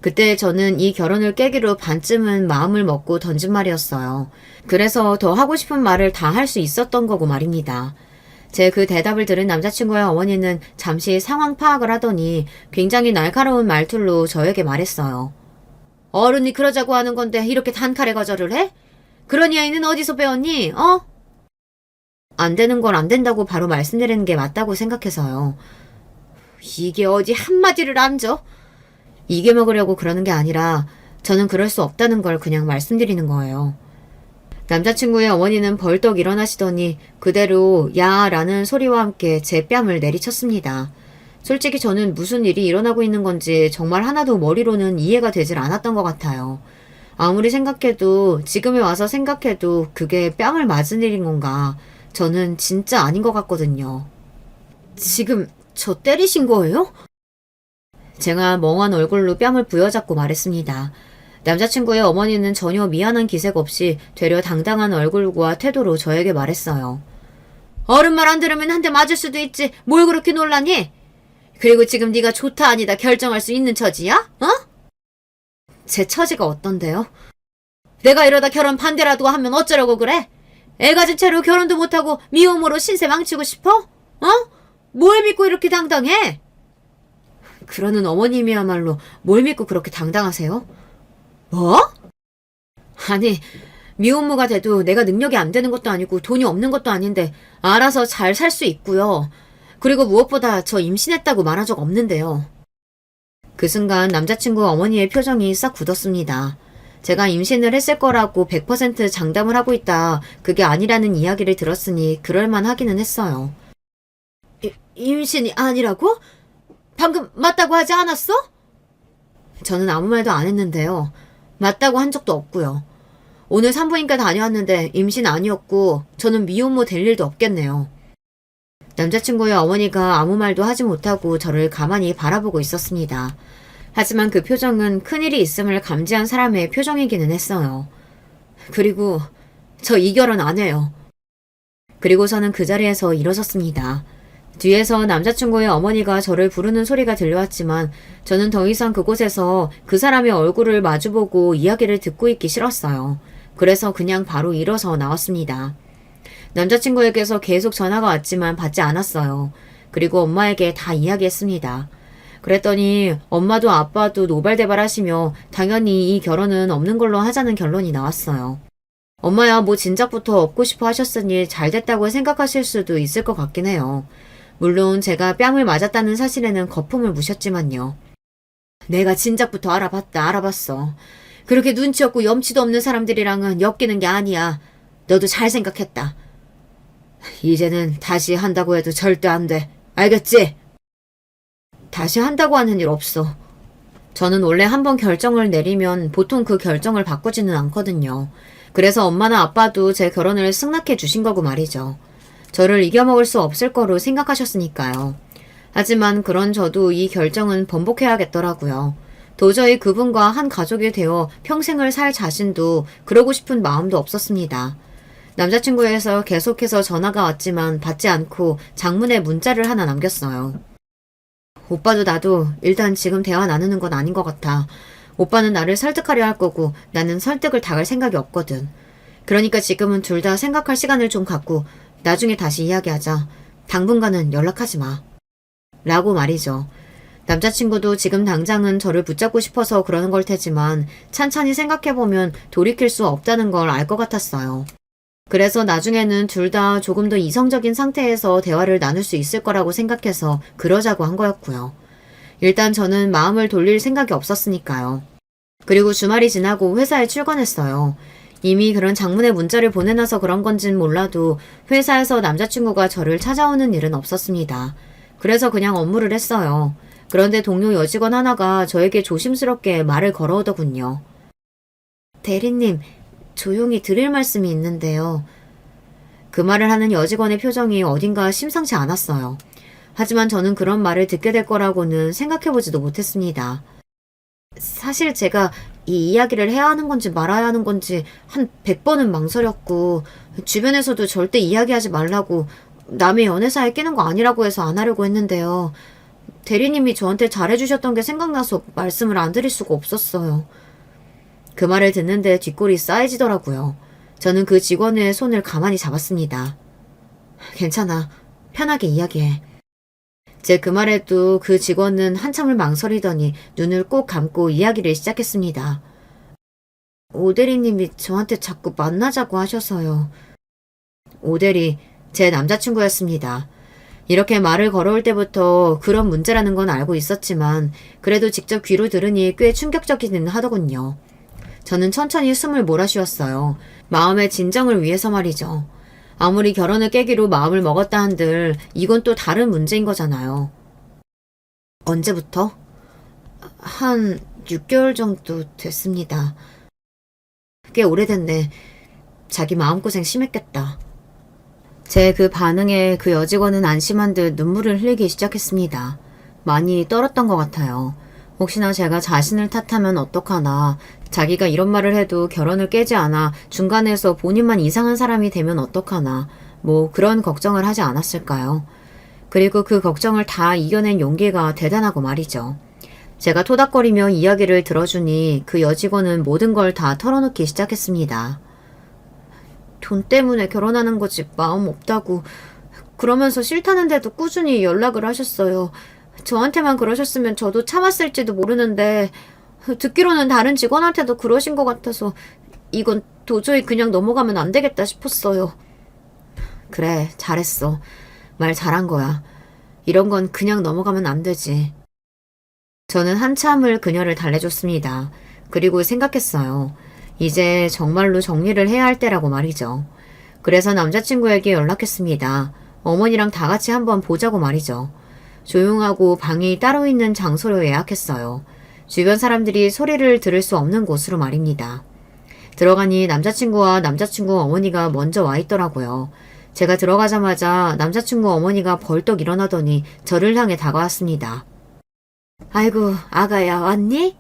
그때 저는 이 결혼을 깨기로 반쯤은 마음을 먹고 던진 말이었어요. 그래서 더 하고 싶은 말을 다 할 수 있었던 거고 말입니다. 제 그 대답을 들은 남자친구의 어머니는 잠시 상황 파악을 하더니 굉장히 날카로운 말투로 저에게 말했어요. 어른이 그러자고 하는 건데 이렇게 단칼에 거절을 해? 그런 이야기는 어디서 배웠니? 어? 안 되는 걸 안 된다고 바로 말씀드리는 게 맞다고 생각해서요. 이게 어디 한마디를 안 줘? 이게 먹으려고 그러는 게 아니라 저는 그럴 수 없다는 걸 그냥 말씀드리는 거예요. 남자친구의 어머니는 벌떡 일어나시더니 그대로 야 라는 소리와 함께 제 뺨을 내리쳤습니다. 솔직히 저는 무슨 일이 일어나고 있는 건지 정말 하나도 머리로는 이해가 되질 않았던 것 같아요. 아무리 생각해도 지금에 와서 생각해도 그게 뺨을 맞은 일인 건가 저는 진짜 아닌 것 같거든요. 지금 저 때리신 거예요? 제가 멍한 얼굴로 뺨을 부여잡고 말했습니다. 남자친구의 어머니는 전혀 미안한 기색 없이 되려 당당한 얼굴과 태도로 저에게 말했어요. 어른 말 안 들으면 한 대 맞을 수도 있지. 뭘 그렇게 놀라니? 그리고 지금 네가 좋다 아니다 결정할 수 있는 처지야? 어? 제 처지가 어떤데요? 내가 이러다 결혼 반대라도 하면 어쩌려고 그래? 애 가진 채로 결혼도 못하고 미혼모로 신세 망치고 싶어? 어? 뭘 믿고 이렇게 당당해? 그러는 어머님이야말로 뭘 믿고 그렇게 당당하세요? 뭐? 아니, 미혼모가 돼도 내가 능력이 안 되는 것도 아니고 돈이 없는 것도 아닌데 알아서 잘 살 수 있고요. 그리고 무엇보다 저 임신했다고 말한 적 없는데요. 그 순간 남자친구 어머니의 표정이 싹 굳었습니다. 제가 임신을 했을 거라고 100% 장담을 하고 있다. 그게 아니라는 이야기를 들었으니 그럴만 하기는 했어요. 임신이 아니라고? 방금 맞다고 하지 않았어? 저는 아무 말도 안 했는데요. 맞다고 한 적도 없고요. 오늘 산부인과 다녀왔는데 임신 아니었고 저는 미혼모 될 일도 없겠네요. 남자친구의 어머니가 아무 말도 하지 못하고 저를 가만히 바라보고 있었습니다. 하지만 그 표정은 큰일이 있음을 감지한 사람의 표정이기는 했어요. 그리고 저 이 결혼 안 해요. 그리고서는 그 자리에서 일어섰습니다. 뒤에서 남자친구의 어머니가 저를 부르는 소리가 들려왔지만 저는 더 이상 그곳에서 그 사람의 얼굴을 마주보고 이야기를 듣고 있기 싫었어요. 그래서 그냥 바로 일어서 나왔습니다. 남자친구에게서 계속 전화가 왔지만 받지 않았어요. 그리고 엄마에게 다 이야기했습니다. 그랬더니 엄마도 아빠도 노발대발하시며 당연히 이 결혼은 없는 걸로 하자는 결론이 나왔어요. 엄마야 뭐 진작부터 없고 싶어 하셨으니 잘 됐다고 생각하실 수도 있을 것 같긴 해요. 물론 제가 뺨을 맞았다는 사실에는 거품을 무셨지만요. 내가 진작부터 알아봤어. 그렇게 눈치 없고 염치도 없는 사람들이랑은 엮이는 게 아니야. 너도 잘 생각했다. 이제는 다시 한다고 해도 절대 안 돼. 알겠지? 다시 한다고 하는 일 없어. 저는 원래 한번 결정을 내리면 보통 그 결정을 바꾸지는 않거든요. 그래서 엄마나 아빠도 제 결혼을 승낙해 주신 거고 말이죠. 저를 이겨먹을 수 없을 거로 생각하셨으니까요. 하지만 그런 저도 이 결정은 번복해야겠더라고요. 도저히 그분과 한 가족이 되어 평생을 살 자신도 그러고 싶은 마음도 없었습니다. 남자친구에서 계속해서 전화가 왔지만 받지 않고 장문의 문자를 하나 남겼어요. 오빠도 나도 일단 지금 대화 나누는 건 아닌 것 같아. 오빠는 나를 설득하려 할 거고 나는 설득을 당할 생각이 없거든. 그러니까 지금은 둘 다 생각할 시간을 좀 갖고 나중에 다시 이야기하자. 당분간은 연락하지 마. 라고 말이죠. 남자친구도 지금 당장은 저를 붙잡고 싶어서 그러는 걸 테지만 찬찬히 생각해보면 돌이킬 수 없다는 걸 알 것 같았어요. 그래서 나중에는 둘 다 조금 더 이성적인 상태에서 대화를 나눌 수 있을 거라고 생각해서 그러자고 한 거였고요. 일단 저는 마음을 돌릴 생각이 없었으니까요. 그리고 주말이 지나고 회사에 출근했어요. 이미 그런 장문의 문자를 보내놔서 그런 건진 몰라도 회사에서 남자친구가 저를 찾아오는 일은 없었습니다. 그래서 그냥 업무를 했어요. 그런데 동료 여직원 하나가 저에게 조심스럽게 말을 걸어오더군요. 대리님, 조용히 드릴 말씀이 있는데요. 그 말을 하는 여직원의 표정이 어딘가 심상치 않았어요. 하지만 저는 그런 말을 듣게 될 거라고는 생각해보지도 못했습니다. 사실 제가 이 이야기를 해야 하는 건지 말아야 하는 건지 한 100번은 망설였고 주변에서도 절대 이야기하지 말라고 남의 연애사에 끼는 거 아니라고 해서 안 하려고 했는데요. 대리님이 저한테 잘해주셨던 게 생각나서 말씀을 안 드릴 수가 없었어요. 그 말을 듣는데 뒷골이 싸해지더라고요. 저는 그 직원의 손을 가만히 잡았습니다. 괜찮아. 편하게 이야기해. 제 그 말에도 그 직원은 한참을 망설이더니 눈을 꼭 감고 이야기를 시작했습니다. 오대리님이 저한테 자꾸 만나자고 하셔서요. 오대리, 제 남자친구였습니다. 이렇게 말을 걸어올 때부터 그런 문제라는 건 알고 있었지만 그래도 직접 귀로 들으니 꽤 충격적이긴 하더군요. 저는 천천히 숨을 몰아쉬었어요. 마음의 진정을 위해서 말이죠. 아무리 결혼을 깨기로 마음을 먹었다 한들 이건 또 다른 문제인 거잖아요. 언제부터? 한 6개월 정도 됐습니다. 꽤 오래됐네. 자기 마음고생 심했겠다. 제 그 반응에 그 여직원은 안심한 듯 눈물을 흘리기 시작했습니다. 많이 떨었던 것 같아요. 혹시나 제가 자신을 탓하면 어떡하나, 자기가 이런 말을 해도 결혼을 깨지 않아 중간에서 본인만 이상한 사람이 되면 어떡하나, 뭐 그런 걱정을 하지 않았을까요? 그리고 그 걱정을 다 이겨낸 용기가 대단하고 말이죠. 제가 토닥거리며 이야기를 들어주니 그 여직원은 모든 걸 다 털어놓기 시작했습니다. 돈 때문에 결혼하는 거지 마음 없다고 그러면서 싫다는데도 꾸준히 연락을 하셨어요. 저한테만 그러셨으면 저도 참았을지도 모르는데 듣기로는 다른 직원한테도 그러신 것 같아서 이건 도저히 그냥 넘어가면 안 되겠다 싶었어요. 그래, 잘했어. 말 잘한 거야. 이런 건 그냥 넘어가면 안 되지. 저는 한참을 그녀를 달래줬습니다. 그리고 생각했어요. 이제 정말로 정리를 해야 할 때라고 말이죠. 그래서 남자친구에게 연락했습니다. 어머니랑 다 같이 한번 보자고 말이죠. 조용하고 방이 따로 있는 장소로 예약했어요. 주변 사람들이 소리를 들을 수 없는 곳으로 말입니다. 들어가니 남자친구와 남자친구 어머니가 먼저 와 있더라고요. 제가 들어가자마자 남자친구 어머니가 벌떡 일어나더니 저를 향해 다가왔습니다. 아이고, 아가야, 왔니?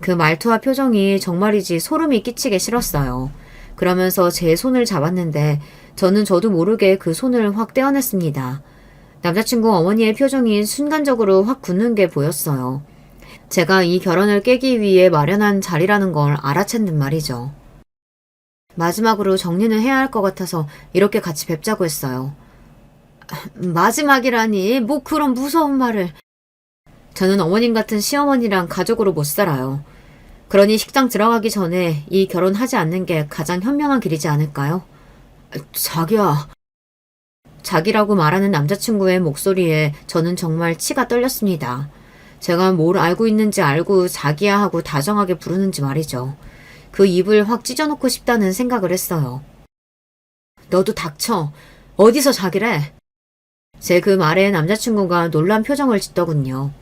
그 말투와 표정이 정말이지 소름이 끼치게 싫었어요. 그러면서 제 손을 잡았는데 저도 모르게 그 손을 확 떼어냈습니다. 남자친구 어머니의 표정이 순간적으로 확 굳는 게 보였어요. 제가 이 결혼을 깨기 위해 마련한 자리라는 걸 알아챈 듯 말이죠. 마지막으로 정리는 해야 할 것 같아서 이렇게 같이 뵙자고 했어요. 마지막이라니, 뭐 그런 무서운 말을. 저는 어머님 같은 시어머니랑 가족으로 못 살아요. 그러니 식당 들어가기 전에 이 결혼하지 않는 게 가장 현명한 길이지 않을까요? 자기야. 자기라고 말하는 남자친구의 목소리에 저는 정말 치가 떨렸습니다. 제가 뭘 알고 있는지 알고 자기야 하고 다정하게 부르는지 말이죠. 그 입을 확 찢어놓고 싶다는 생각을 했어요. 너도 닥쳐. 어디서 자기래? 제 그 말에 남자친구가 놀란 표정을 짓더군요.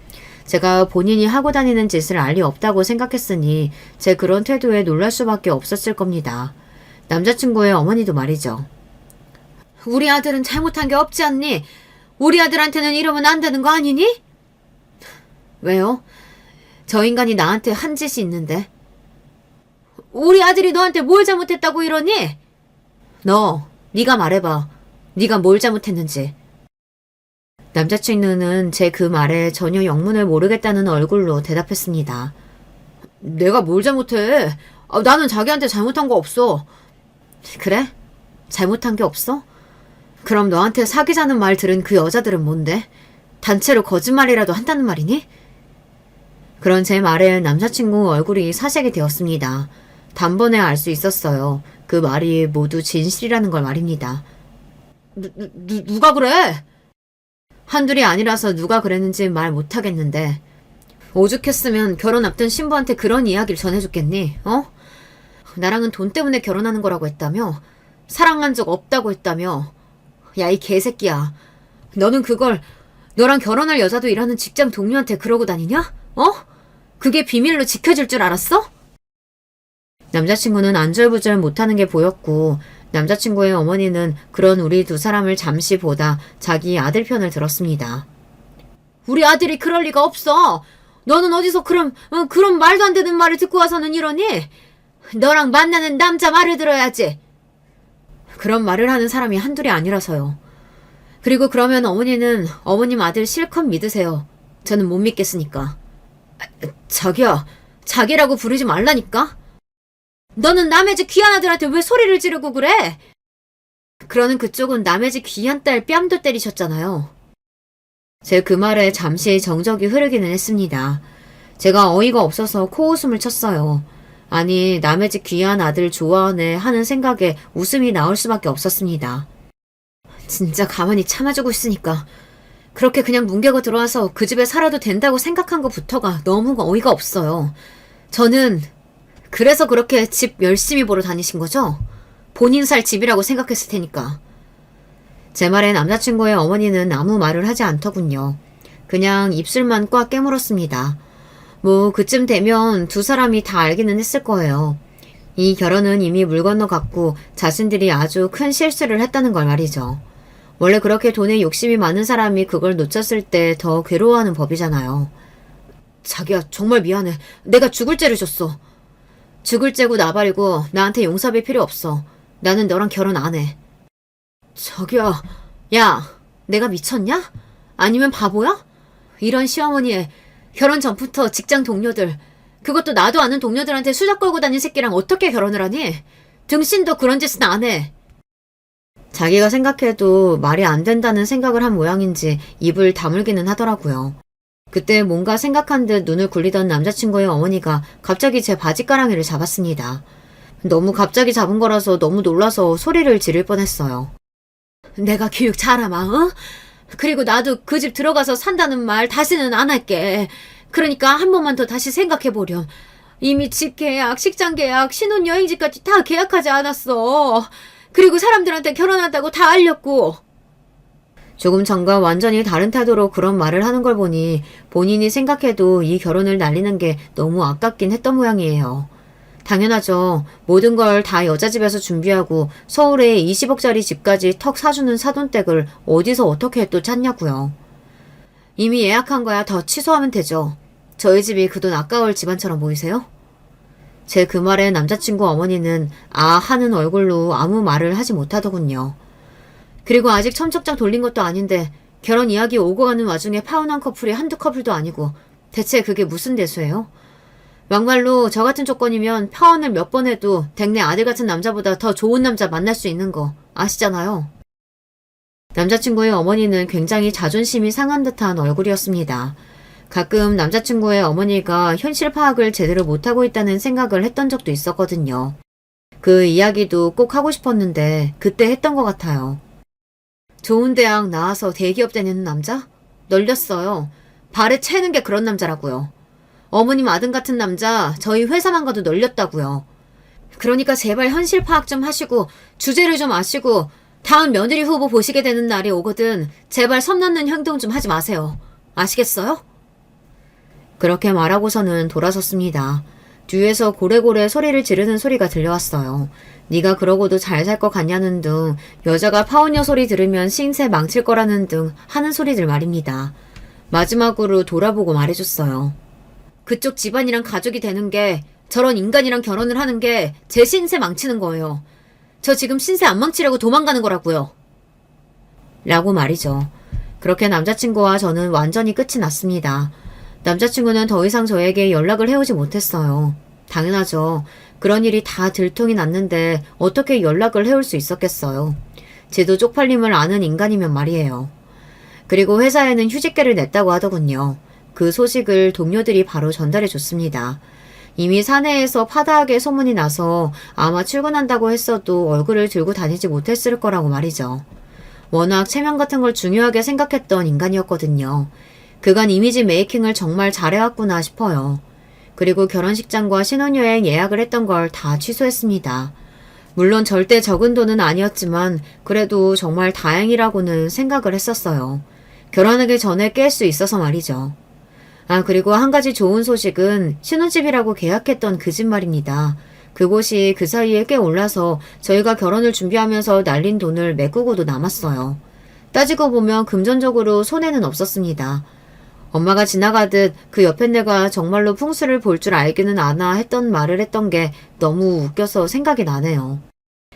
제가 본인이 하고 다니는 짓을 알 리 없다고 생각했으니 제 그런 태도에 놀랄 수밖에 없었을 겁니다. 남자친구의 어머니도 말이죠. 우리 아들은 잘못한 게 없지 않니? 우리 아들한테는 이러면 안 되는 거 아니니? 왜요? 저 인간이 나한테 한 짓이 있는데. 우리 아들이 너한테 뭘 잘못했다고 이러니? 네가 말해봐. 네가 뭘 잘못했는지. 남자친구는 제 그 말에 전혀 영문을 모르겠다는 얼굴로 대답했습니다. 내가 뭘 잘못해? 나는 자기한테 잘못한 거 없어. 그래? 잘못한 게 없어? 그럼 너한테 사귀자는 말 들은 그 여자들은 뭔데? 단체로 거짓말이라도 한다는 말이니? 그런 제 말에 남자친구 얼굴이 사색이 되었습니다. 단번에 알 수 있었어요. 그 말이 모두 진실이라는 걸 말입니다. 누가 그래? 한둘이 아니라서 누가 그랬는지 말 못하겠는데 오죽했으면 결혼 앞둔 신부한테 그런 이야기를 전해줬겠니? 어? 나랑은 돈 때문에 결혼하는 거라고 했다며? 사랑한 적 없다고 했다며? 야, 이 개새끼야. 너는 그걸 너랑 결혼할 여자도 일하는 직장 동료한테 그러고 다니냐? 어? 그게 비밀로 지켜질 줄 알았어? 남자친구는 안절부절 못하는 게 보였고 남자친구의 어머니는 그런 우리 두 사람을 잠시 보다 자기 아들 편을 들었습니다. 우리 아들이 그럴 리가 없어. 너는 어디서 그런 말도 안 되는 말을 듣고 와서는 이러니? 너랑 만나는 남자 말을 들어야지. 그런 말을 하는 사람이 한둘이 아니라서요. 그리고 그러면 어머니는 어머님 아들 실컷 믿으세요. 저는 못 믿겠으니까. 자기야, 자기라고 부르지 말라니까? 너는 남의 집 귀한 아들한테 왜 소리를 지르고 그래? 그러는 그쪽은 남의 집 귀한 딸 뺨도 때리셨잖아요. 제 그 말에 잠시 정적이 흐르기는 했습니다. 제가 어이가 없어서 코웃음을 쳤어요. 아니, 남의 집 귀한 아들 좋아하네 하는 생각에 웃음이 나올 수밖에 없었습니다. 진짜 가만히 참아주고 있으니까 그렇게 그냥 뭉개고 들어와서 그 집에 살아도 된다고 생각한 것부터가 너무 어이가 없어요. 저는 그래서 그렇게 집 열심히 보러 다니신 거죠? 본인 살 집이라고 생각했을 테니까. 제 말에 남자친구의 어머니는 아무 말을 하지 않더군요. 그냥 입술만 꽉 깨물었습니다. 뭐 그쯤 되면 두 사람이 다 알기는 했을 거예요. 이 결혼은 이미 물 건너갔고 자신들이 아주 큰 실수를 했다는 걸 말이죠. 원래 그렇게 돈에 욕심이 많은 사람이 그걸 놓쳤을 때 더 괴로워하는 법이잖아요. 자기야, 정말 미안해. 내가 죽을 죄를 졌어. 죽을 죄고 나발이고 나한테 용서비 필요 없어. 나는 너랑 결혼 안 해. 자기야, 야, 내가 미쳤냐? 아니면 바보야? 이런 시어머니에 결혼 전부터 직장 동료들, 그것도 나도 아는 동료들한테 수작 걸고 다닌 새끼랑 어떻게 결혼을 하니? 등신도 그런 짓은 안 해. 자기가 생각해도 말이 안 된다는 생각을 한 모양인지 입을 다물기는 하더라고요. 그때 뭔가 생각한 듯 눈을 굴리던 남자친구의 어머니가 갑자기 제 바지가랑이를 잡았습니다. 너무 갑자기 잡은 거라서 너무 놀라서 소리를 지를 뻔했어요. 내가 교육 잘하마, 어? 그리고 나도 그 집 들어가서 산다는 말 다시는 안 할게. 그러니까 한 번만 더 다시 생각해보렴. 이미 집 계약, 식장 계약, 신혼여행지까지 다 계약하지 않았어. 그리고 사람들한테 결혼한다고 다 알렸고. 조금 전과 완전히 다른 태도로 그런 말을 하는 걸 보니 본인이 생각해도 이 결혼을 날리는 게 너무 아깝긴 했던 모양이에요. 당연하죠. 모든 걸 다 여자 집에서 준비하고 서울에 20억짜리 집까지 턱 사주는 사돈댁을 어디서 어떻게 또 찾냐고요. 이미 예약한 거야 더 취소하면 되죠. 저희 집이 그 돈 아까울 집안처럼 보이세요? 제 그 말에 남자친구 어머니는 아 하는 얼굴로 아무 말을 하지 못하더군요. 그리고 아직 첨첩장 돌린 것도 아닌데 결혼 이야기 오고 가는 와중에 파혼한 커플이 한두 커플도 아니고 대체 그게 무슨 대수예요? 막말로 저 같은 조건이면 파혼을 몇 번 해도 댁내 아들 같은 남자보다 더 좋은 남자 만날 수 있는 거 아시잖아요. 남자친구의 어머니는 굉장히 자존심이 상한 듯한 얼굴이었습니다. 가끔 남자친구의 어머니가 현실 파악을 제대로 못하고 있다는 생각을 했던 적도 있었거든요. 그 이야기도 꼭 하고 싶었는데 그때 했던 것 같아요. 좋은 대학 나와서 대기업 다니는 남자? 널렸어요. 발에 채는 게 그런 남자라고요. 어머님 아들 같은 남자 저희 회사만 가도 널렸다고요. 그러니까 제발 현실 파악 좀 하시고 주제를 좀 아시고 다음 며느리 후보 보시게 되는 날이 오거든 제발 섬 넘는 행동 좀 하지 마세요. 아시겠어요? 그렇게 말하고서는 돌아섰습니다. 뒤에서 고래고래 소리를 지르는 소리가 들려왔어요. 네가 그러고도 잘 살 것 같냐는 등 여자가 파혼녀 소리 들으면 신세 망칠 거라는 등 하는 소리들 말입니다. 마지막으로 돌아보고 말해줬어요. 그쪽 집안이랑 가족이 되는 게 저런 인간이랑 결혼을 하는 게 제 신세 망치는 거예요. 저 지금 신세 안 망치려고 도망가는 거라고요. 라고 말이죠. 그렇게 남자친구와 저는 완전히 끝이 났습니다. 남자친구는 더 이상 저에게 연락을 해오지 못했어요. 당연하죠. 그런 일이 다 들통이 났는데 어떻게 연락을 해올 수 있었겠어요. 제도 쪽팔림을 아는 인간이면 말이에요. 그리고 회사에는 휴직계를 냈다고 하더군요. 그 소식을 동료들이 바로 전달해 줬습니다. 이미 사내에서 파다하게 소문이 나서 아마 출근한다고 했어도 얼굴을 들고 다니지 못했을 거라고 말이죠. 워낙 체면 같은 걸 중요하게 생각했던 인간이었거든요. 그간 이미지 메이킹을 정말 잘해왔구나 싶어요. 그리고 결혼식장과 신혼여행 예약을 했던 걸 다 취소했습니다. 물론 절대 적은 돈은 아니었지만 그래도 정말 다행이라고는 생각을 했었어요. 결혼하기 전에 깰 수 있어서 말이죠. 그리고 한 가지 좋은 소식은 신혼집이라고 계약했던 그 집 말입니다. 그곳이 그 사이에 꽤 올라서 저희가 결혼을 준비하면서 날린 돈을 메꾸고도 남았어요. 따지고 보면 금전적으로 손해는 없었습니다. 엄마가 지나가듯 그 옆에 내가 정말로 풍수를 볼 줄 알기는 아나 했던 말을 했던 게 너무 웃겨서 생각이 나네요.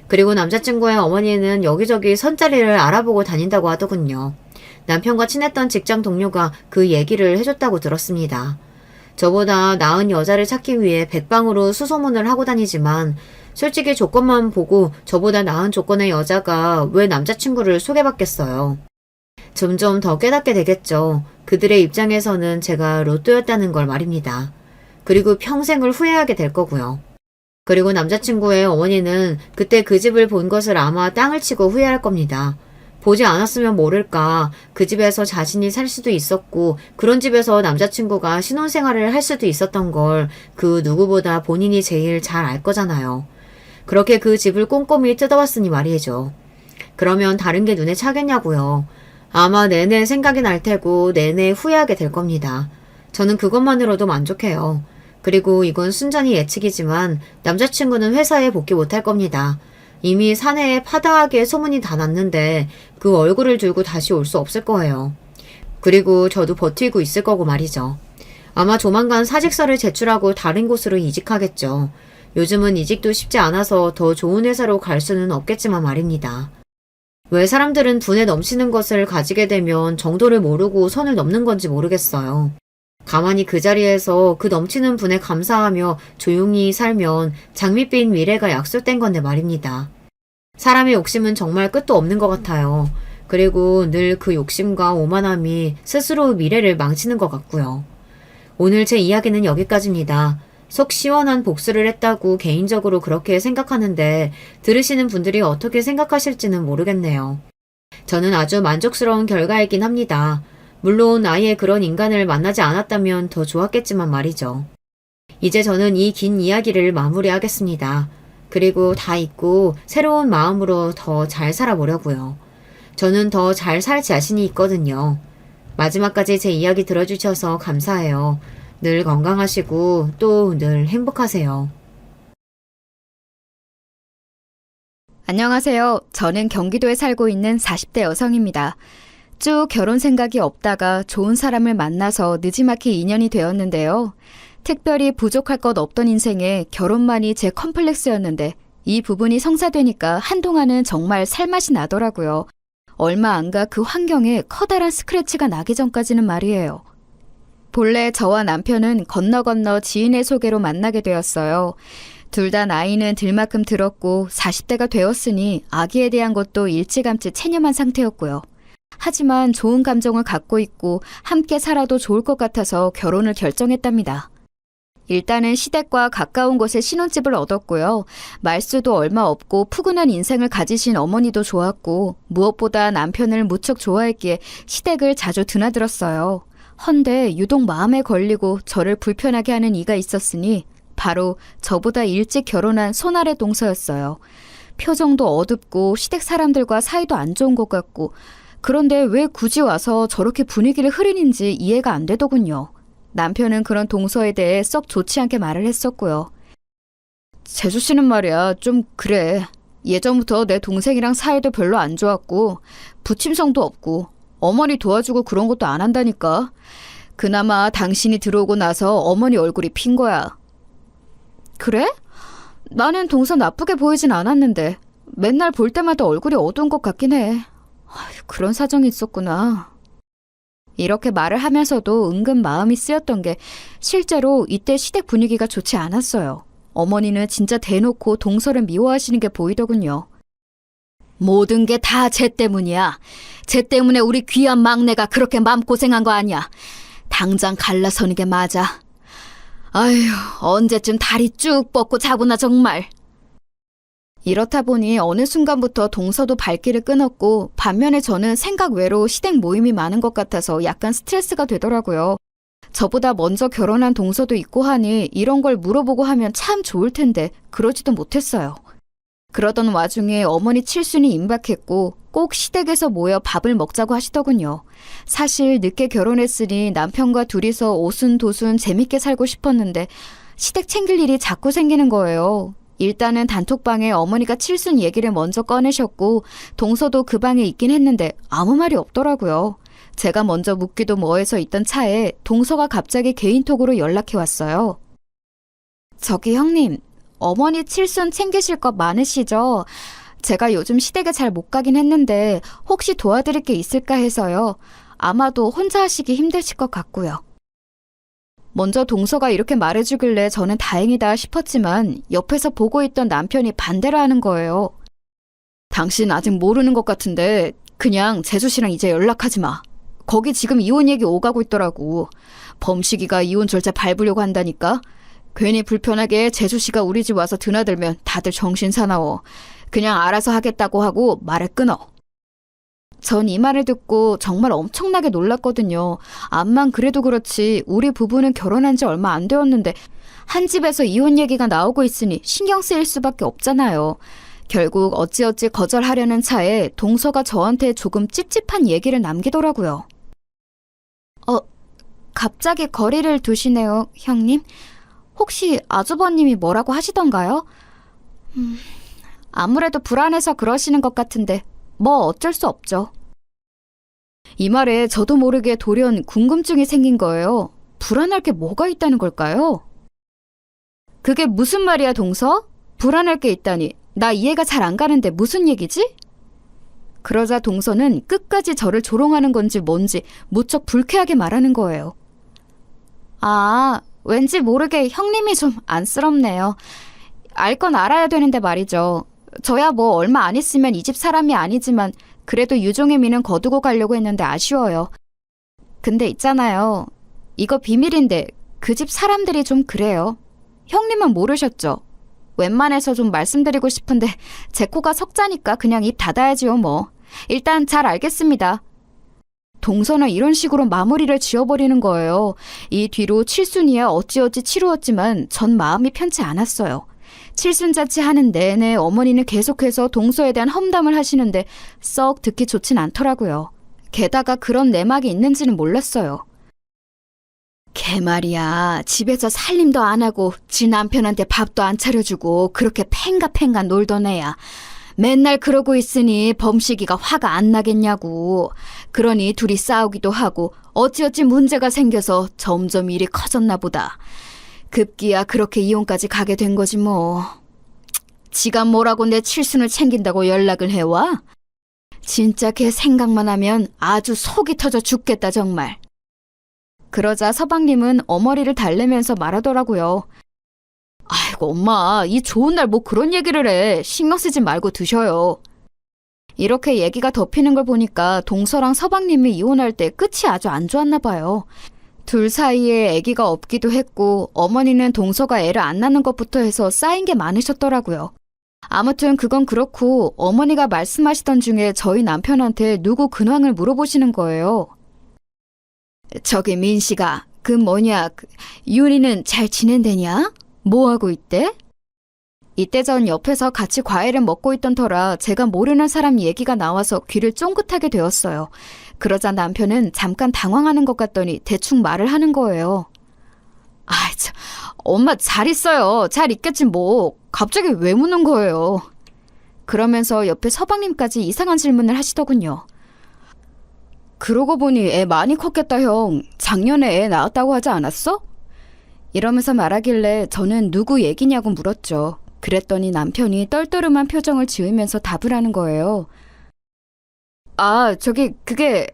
그리고 남자친구의 어머니는 여기저기 선자리를 알아보고 다닌다고 하더군요. 남편과 친했던 직장 동료가 그 얘기를 해줬다고 들었습니다. 저보다 나은 여자를 찾기 위해 백방으로 수소문을 하고 다니지만 솔직히 조건만 보고 저보다 나은 조건의 여자가 왜 남자친구를 소개받겠어요. 점점 더 깨닫게 되겠죠. 그들의 입장에서는 제가 로또였다는 걸 말입니다. 그리고 평생을 후회하게 될 거고요. 그리고 남자친구의 어머니는 그때 그 집을 본 것을 아마 땅을 치고 후회할 겁니다. 보지 않았으면 모를까 그 집에서 자신이 살 수도 있었고 그런 집에서 남자친구가 신혼생활을 할 수도 있었던 걸 그 누구보다 본인이 제일 잘 알 거잖아요. 그렇게 그 집을 꼼꼼히 뜯어봤으니 말이죠. 그러면 다른 게 눈에 차겠냐고요. 아마 내내 생각이 날 테고 내내 후회하게 될 겁니다. 저는 그것만으로도 만족해요. 그리고 이건 순전히 예측이지만 남자친구는 회사에 복귀 못할 겁니다. 이미 사내에 파다하게 소문이 다 났는데 그 얼굴을 들고 다시 올 수 없을 거예요. 그리고 저도 버티고 있을 거고 말이죠. 아마 조만간 사직서를 제출하고 다른 곳으로 이직하겠죠. 요즘은 이직도 쉽지 않아서 더 좋은 회사로 갈 수는 없겠지만 말입니다. 왜 사람들은 분에 넘치는 것을 가지게 되면 정도를 모르고 선을 넘는 건지 모르겠어요. 가만히 그 자리에서 그 넘치는 분에 감사하며 조용히 살면 장밋빛 미래가 약속된 건데 말입니다. 사람의 욕심은 정말 끝도 없는 것 같아요. 그리고 늘 그 욕심과 오만함이 스스로 미래를 망치는 것 같고요. 오늘 제 이야기는 여기까지입니다. 속 시원한 복수를 했다고 개인적으로 그렇게 생각하는데 들으시는 분들이 어떻게 생각하실지는 모르겠네요. 저는 아주 만족스러운 결과이긴 합니다. 물론 아예 그런 인간을 만나지 않았다면 더 좋았겠지만 말이죠. 이제 저는 이 긴 이야기를 마무리하겠습니다. 그리고 다 잊고 새로운 마음으로 더 잘 살아보려고요. 저는 더 잘 살 자신이 있거든요. 마지막까지 제 이야기 들어주셔서 감사해요. 늘 건강하시고 또 늘 행복하세요. 안녕하세요. 저는 경기도에 살고 있는 40대 여성입니다. 쭉 결혼 생각이 없다가 좋은 사람을 만나서 느지막이 인연이 되었는데요. 특별히 부족할 것 없던 인생에 결혼만이 제 컴플렉스였는데 이 부분이 성사되니까 한동안은 정말 살맛이 나더라고요. 얼마 안 가 그 환경에 커다란 스크래치가 나기 전까지는 말이에요. 본래 저와 남편은 건너 지인의 소개로 만나게 되었어요. 둘 다 나이는 들만큼 들었고 40대가 되었으니 아기에 대한 것도 일찌감치 체념한 상태였고요. 하지만 좋은 감정을 갖고 있고 함께 살아도 좋을 것 같아서 결혼을 결정했답니다. 일단은 시댁과 가까운 곳에 신혼집을 얻었고요. 말수도 얼마 없고 푸근한 인생을 가지신 어머니도 좋았고 무엇보다 남편을 무척 좋아했기에 시댁을 자주 드나들었어요. 헌데 유독 마음에 걸리고 저를 불편하게 하는 이가 있었으니 바로 저보다 일찍 결혼한 손아래 동서였어요. 표정도 어둡고 시댁 사람들과 사이도 안 좋은 것 같고 그런데 왜 굳이 와서 저렇게 분위기를 흐리는지 이해가 안 되더군요. 남편은 그런 동서에 대해 썩 좋지 않게 말을 했었고요. 재수 씨는 말이야 좀 그래. 예전부터 내 동생이랑 사이도 별로 안 좋았고 부침성도 없고 어머니 도와주고 그런 것도 안 한다니까. 그나마 당신이 들어오고 나서 어머니 얼굴이 핀 거야. 그래? 나는 동서 나쁘게 보이진 않았는데 맨날 볼 때마다 얼굴이 어두운 것 같긴 해. 그런 사정이 있었구나. 이렇게 말을 하면서도 은근 마음이 쓰였던 게 실제로 이때 시댁 분위기가 좋지 않았어요. 어머니는 진짜 대놓고 동서를 미워하시는 게 보이더군요. 모든 게 다 쟤 때문이야. 쟤 때문에 우리 귀한 막내가 그렇게 마음고생한 거 아니야. 당장 갈라서는 게 맞아. 아휴, 언제쯤 다리 쭉 뻗고 자구나 정말. 이렇다 보니 어느 순간부터 동서도 발길을 끊었고 반면에 저는 생각 외로 시댁 모임이 많은 것 같아서 약간 스트레스가 되더라고요. 저보다 먼저 결혼한 동서도 있고 하니 이런 걸 물어보고 하면 참 좋을 텐데 그러지도 못했어요. 그러던 와중에 어머니 칠순이 임박했고 꼭 시댁에서 모여 밥을 먹자고 하시더군요. 사실 늦게 결혼했으니 남편과 둘이서 오순도순 재밌게 살고 싶었는데 시댁 챙길 일이 자꾸 생기는 거예요. 일단은 단톡방에 어머니가 칠순 얘기를 먼저 꺼내셨고 동서도 그 방에 있긴 했는데 아무 말이 없더라고요. 제가 먼저 묻기도 뭐해서 있던 차에 동서가 갑자기 개인톡으로 연락해 왔어요. 저기 형님, 어머니 칠순 챙기실 거 많으시죠? 제가 요즘 시댁에 잘 못 가긴 했는데 혹시 도와드릴 게 있을까 해서요. 아마도 혼자 하시기 힘드실 것 같고요. 먼저 동서가 이렇게 말해주길래 저는 다행이다 싶었지만 옆에서 보고 있던 남편이 반대를 하는 거예요. 당신 아직 모르는 것 같은데 그냥 재수 씨랑 이제 연락하지 마. 거기 지금 이혼 얘기 오가고 있더라고. 범식이가 이혼 절차 밟으려고 한다니까. 괜히 불편하게 재수 씨가 우리 집 와서 드나들면 다들 정신 사나워. 그냥 알아서 하겠다고 하고 말을 끊어. 전 이 말을 듣고 정말 엄청나게 놀랐거든요. 암만 그래도 그렇지 우리 부부는 결혼한 지 얼마 안 되었는데 한 집에서 이혼 얘기가 나오고 있으니 신경 쓰일 수밖에 없잖아요. 결국 어찌어찌 거절하려는 차에 동서가 저한테 조금 찝찝한 얘기를 남기더라고요. 갑자기 거리를 두시네요, 형님. 혹시 아주버님이 뭐라고 하시던가요? 아무래도 불안해서 그러시는 것 같은데 뭐 어쩔 수 없죠. 이 말에 저도 모르게 돌연 궁금증이 생긴 거예요. 불안할 게 뭐가 있다는 걸까요? 그게 무슨 말이야, 동서? 불안할 게 있다니. 나 이해가 잘 안 가는데 무슨 얘기지? 그러자 동서는 끝까지 저를 조롱하는 건지 뭔지 무척 불쾌하게 말하는 거예요. 아, 왠지 모르게 형님이 좀 안쓰럽네요. 알 건 알아야 되는데 말이죠. 저야 뭐 얼마 안 있으면 이 집 사람이 아니지만 그래도 유종의 미는 거두고 가려고 했는데 아쉬워요. 근데 있잖아요. 이거 비밀인데 그 집 사람들이 좀 그래요. 형님은 모르셨죠? 웬만해서 좀 말씀드리고 싶은데 제 코가 석자니까 그냥 입 닫아야지요 뭐. 일단 잘 알겠습니다. 동서는 이런 식으로 마무리를 지어버리는 거예요. 이 뒤로 칠순이야 어찌어찌 치루었지만 전 마음이 편치 않았어요. 칠순자치 하는 내내 어머니는 계속해서 동서에 대한 험담을 하시는데 썩 듣기 좋진 않더라고요. 게다가 그런 내막이 있는지는 몰랐어요. 걔 말이야, 집에서 살림도 안 하고 지 남편한테 밥도 안 차려주고 그렇게 팽가팽가 놀던 애야. 맨날 그러고 있으니 범식이가 화가 안 나겠냐고. 그러니 둘이 싸우기도 하고 어찌어찌 문제가 생겨서 점점 일이 커졌나 보다. 급기야 그렇게 이혼까지 가게 된 거지 뭐. 지가 뭐라고 내 칠순을 챙긴다고 연락을 해와? 진짜 걔 생각만 하면 아주 속이 터져 죽겠다 정말. 그러자 서방님은 어머니를 달래면서 말하더라고요. 아이고 엄마, 이 좋은 날 뭐 그런 얘기를 해. 신경 쓰지 말고 드셔요. 이렇게 얘기가 덮이는 걸 보니까 동서랑 서방님이 이혼할 때 끝이 아주 안 좋았나 봐요. 둘 사이에 아기가 없기도 했고 어머니는 동서가 애를 안 낳는 것부터 해서 쌓인 게 많으셨더라고요. 아무튼 그건 그렇고 어머니가 말씀하시던 중에 저희 남편한테 누구 근황을 물어보시는 거예요. 저기 민씨가 윤희는 잘 지낸대냐? 뭐하고 있대? 이때 전 옆에서 같이 과일을 먹고 있던 터라 제가 모르는 사람 얘기가 나와서 귀를 쫑긋하게 되었어요. 그러자 남편은 잠깐 당황하는 것 같더니 대충 말을 하는 거예요. 참, 엄마 잘 있어요. 잘 있겠지 뭐. 갑자기 왜 묻는 거예요? 그러면서 옆에 서방님까지 이상한 질문을 하시더군요. 그러고 보니 애 많이 컸겠다 형. 작년에 애 낳았다고 하지 않았어? 이러면서 말하길래 저는 누구 얘기냐고 물었죠. 그랬더니 남편이 떨떠름한 표정을 지으면서 답을 하는 거예요. 그게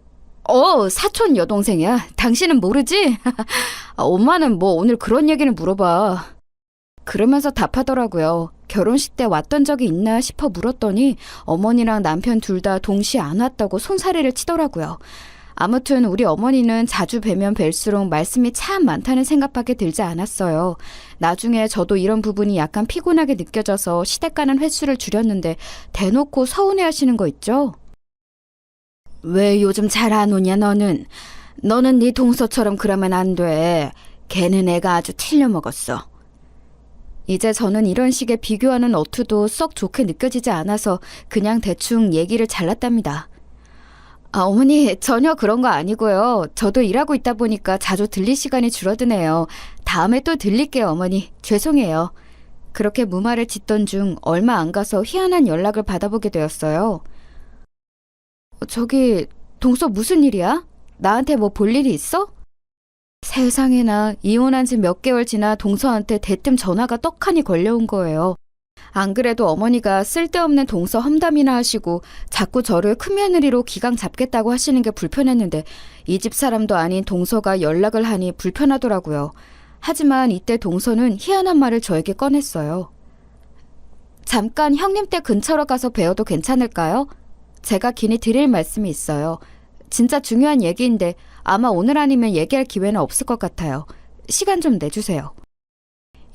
사촌 여동생이야. 당신은 모르지? 엄마는 뭐 오늘 그런 얘기를 물어봐. 그러면서 답하더라고요. 결혼식 때 왔던 적이 있나 싶어 물었더니 어머니랑 남편 둘 다 동시에 안 왔다고 손사래를 치더라고요. 아무튼 우리 어머니는 자주 뵈면 뵐수록 말씀이 참 많다는 생각밖에 들지 않았어요. 나중에 저도 이런 부분이 약간 피곤하게 느껴져서 시댁 가는 횟수를 줄였는데 대놓고 서운해하시는 거 있죠? 왜 요즘 잘 안 오냐 너는? 너는 네 동서처럼 그러면 안 돼. 걔는 애가 아주 틀려먹었어. 이제 저는 이런 식의 비교하는 어투도 썩 좋게 느껴지지 않아서 그냥 대충 얘기를 잘랐답니다. 어머니, 전혀 그런 거 아니고요. 저도 일하고 있다 보니까 자주 들릴 시간이 줄어드네요. 다음에 또 들릴게요, 어머니. 죄송해요. 그렇게 무말을 짓던 중 얼마 안 가서 희한한 연락을 받아보게 되었어요. 저기, 동서 무슨 일이야? 나한테 뭐 볼 일이 있어? 세상에나, 이혼한 지 몇 개월 지나 동서한테 대뜸 전화가 떡하니 걸려온 거예요. 안 그래도 어머니가 쓸데없는 동서 험담이나 하시고 자꾸 저를 큰며느리로 기강 잡겠다고 하시는 게 불편했는데 이 집 사람도 아닌 동서가 연락을 하니 불편하더라고요. 하지만 이때 동서는 희한한 말을 저에게 꺼냈어요. 잠깐 형님 댁 근처로 가서 뵈어도 괜찮을까요? 제가 긴히 드릴 말씀이 있어요. 진짜 중요한 얘기인데 아마 오늘 아니면 얘기할 기회는 없을 것 같아요. 시간 좀 내주세요.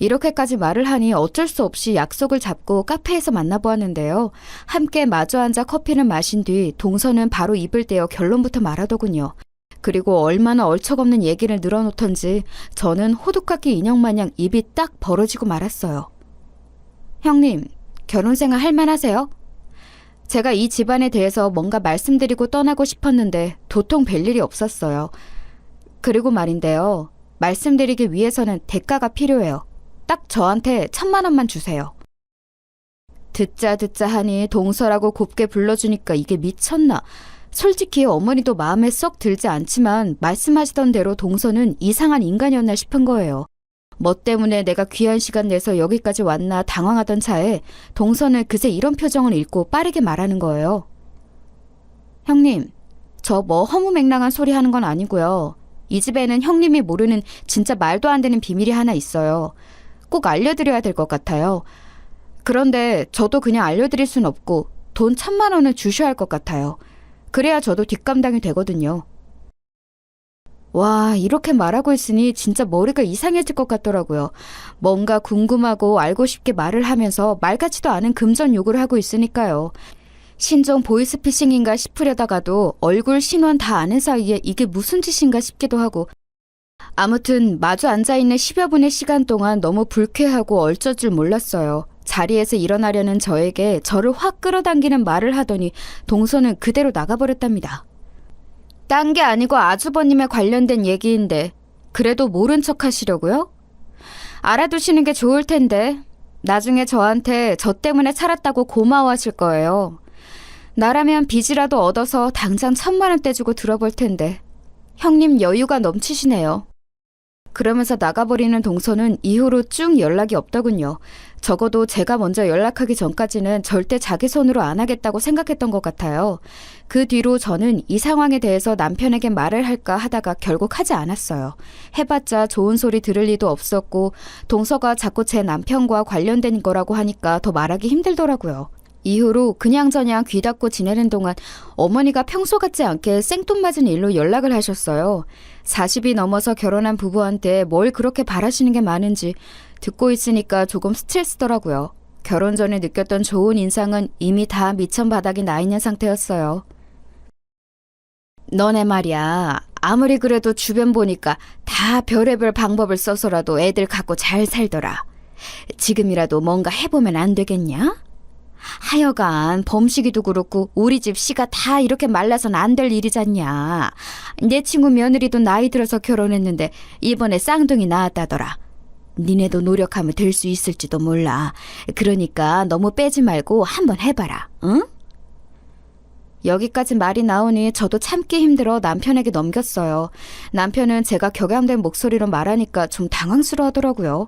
이렇게까지 말을 하니 어쩔 수 없이 약속을 잡고 카페에서 만나보았는데요. 함께 마주 앉아 커피를 마신 뒤 동서는 바로 입을 떼어 결론부터 말하더군요. 그리고 얼마나 얼척없는 얘기를 늘어놓던지 저는 호두깎이 인형 마냥 입이 딱 벌어지고 말았어요. 형님, 결혼생활 할만하세요? 제가 이 집안에 대해서 뭔가 말씀드리고 떠나고 싶었는데 도통 뵐 일이 없었어요. 그리고 말인데요. 말씀드리기 위해서는 대가가 필요해요. 딱 저한테 1,000만 원만 주세요. 듣자 하니 동서라고 곱게 불러주니까 이게 미쳤나. 솔직히 어머니도 마음에 썩 들지 않지만 말씀하시던 대로 동서는 이상한 인간이었나 싶은 거예요. 뭐 때문에 내가 귀한 시간 내서 여기까지 왔나 당황하던 차에 동서는 그새 이런 표정을 읽고 빠르게 말하는 거예요. 형님, 저 뭐 허무맹랑한 소리 하는 건 아니고요. 이 집에는 형님이 모르는 진짜 말도 안 되는 비밀이 하나 있어요. 꼭 알려드려야 될 것 같아요. 그런데 저도 그냥 알려드릴 순 없고 돈 1,000만 원을 주셔야 할 것 같아요. 그래야 저도 뒷감당이 되거든요. 와, 이렇게 말하고 있으니 진짜 머리가 이상해질 것 같더라고요. 뭔가 궁금하고 알고 싶게 말을 하면서 말 같지도 않은 금전 요구를 하고 있으니까요. 신종 보이스피싱인가 싶으려다가도 얼굴 신원 다 아는 사이에 이게 무슨 짓인가 싶기도 하고 아무튼 마주 앉아있는 10여 분의 시간 동안 너무 불쾌하고 얼쩔 줄 몰랐어요. 자리에서 일어나려는 저에게 저를 확 끌어당기는 말을 하더니 동서는 그대로 나가버렸답니다. 딴 게 아니고 아주버님에 관련된 얘기인데 그래도 모른 척 하시려고요? 알아두시는 게 좋을 텐데 나중에 저한테 저 때문에 살았다고 고마워하실 거예요. 나라면 빚이라도 얻어서 당장 1,000만 원대 주고 들어볼 텐데 형님 여유가 넘치시네요. 그러면서 나가버리는 동서는 이후로 쭉 연락이 없더군요. 적어도 제가 먼저 연락하기 전까지는 절대 자기 손으로 안 하겠다고 생각했던 것 같아요. 그 뒤로 저는 이 상황에 대해서 남편에게 말을 할까 하다가 결국 하지 않았어요. 해봤자 좋은 소리 들을 리도 없었고 동서가 자꾸 제 남편과 관련된 거라고 하니까 더 말하기 힘들더라고요. 이후로 그냥저냥 귀 닫고 지내는 동안 어머니가 평소 같지 않게 생뚱맞은 일로 연락을 하셨어요. 40이 넘어서 결혼한 부부한테 뭘 그렇게 바라시는 게 많은지 듣고 있으니까 조금 스트레스더라고요. 결혼 전에 느꼈던 좋은 인상은 이미 다 미천 바닥이 나 있는 상태였어요. 너네 말이야. 아무리 그래도 주변 보니까 다 별의별 방법을 써서라도 애들 갖고 잘 살더라. 지금이라도 뭔가 해보면 안 되겠냐? 하여간 범식이도 그렇고 우리 집 씨가 다 이렇게 말라선 안 될 일이잖냐. 내 친구 며느리도 나이 들어서 결혼했는데 이번에 쌍둥이 낳았다더라. 니네도 노력하면 될 수 있을지도 몰라. 그러니까 너무 빼지 말고 한번 해봐라. 응? 여기까지 말이 나오니 저도 참기 힘들어 남편에게 넘겼어요. 남편은 제가 격양된 목소리로 말하니까 좀 당황스러워하더라고요.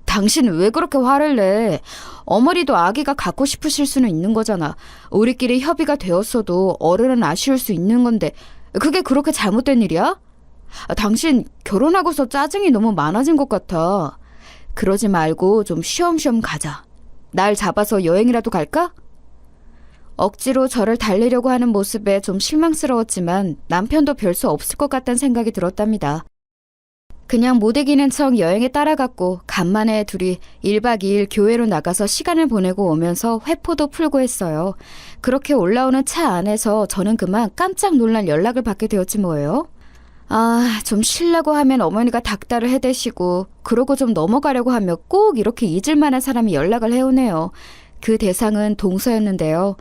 당신 왜 그렇게 화를 내? 어머니도 아기가 갖고 싶으실 수는 있는 거잖아. 우리끼리 협의가 되었어도 어른은 아쉬울 수 있는 건데 그게 그렇게 잘못된 일이야? 당신 결혼하고서 짜증이 너무 많아진 것 같아. 그러지 말고 좀 쉬엄쉬엄 가자. 날 잡아서 여행이라도 갈까? 억지로 저를 달래려고 하는 모습에 좀 실망스러웠지만 남편도 별 수 없을 것 같다는 생각이 들었답니다. 그냥 못 이기는 척 여행에 따라갔고 간만에 둘이 1박 2일 교회로 나가서 시간을 보내고 오면서 회포도 풀고 했어요. 그렇게 올라오는 차 안에서 저는 그만 깜짝 놀란 연락을 받게 되었지 뭐예요. 좀 쉬려고 하면 어머니가 닥달을 해대시고 그러고 좀 넘어가려고 하면 꼭 이렇게 잊을 만한 사람이 연락을 해오네요. 그 대상은 동서였는데요.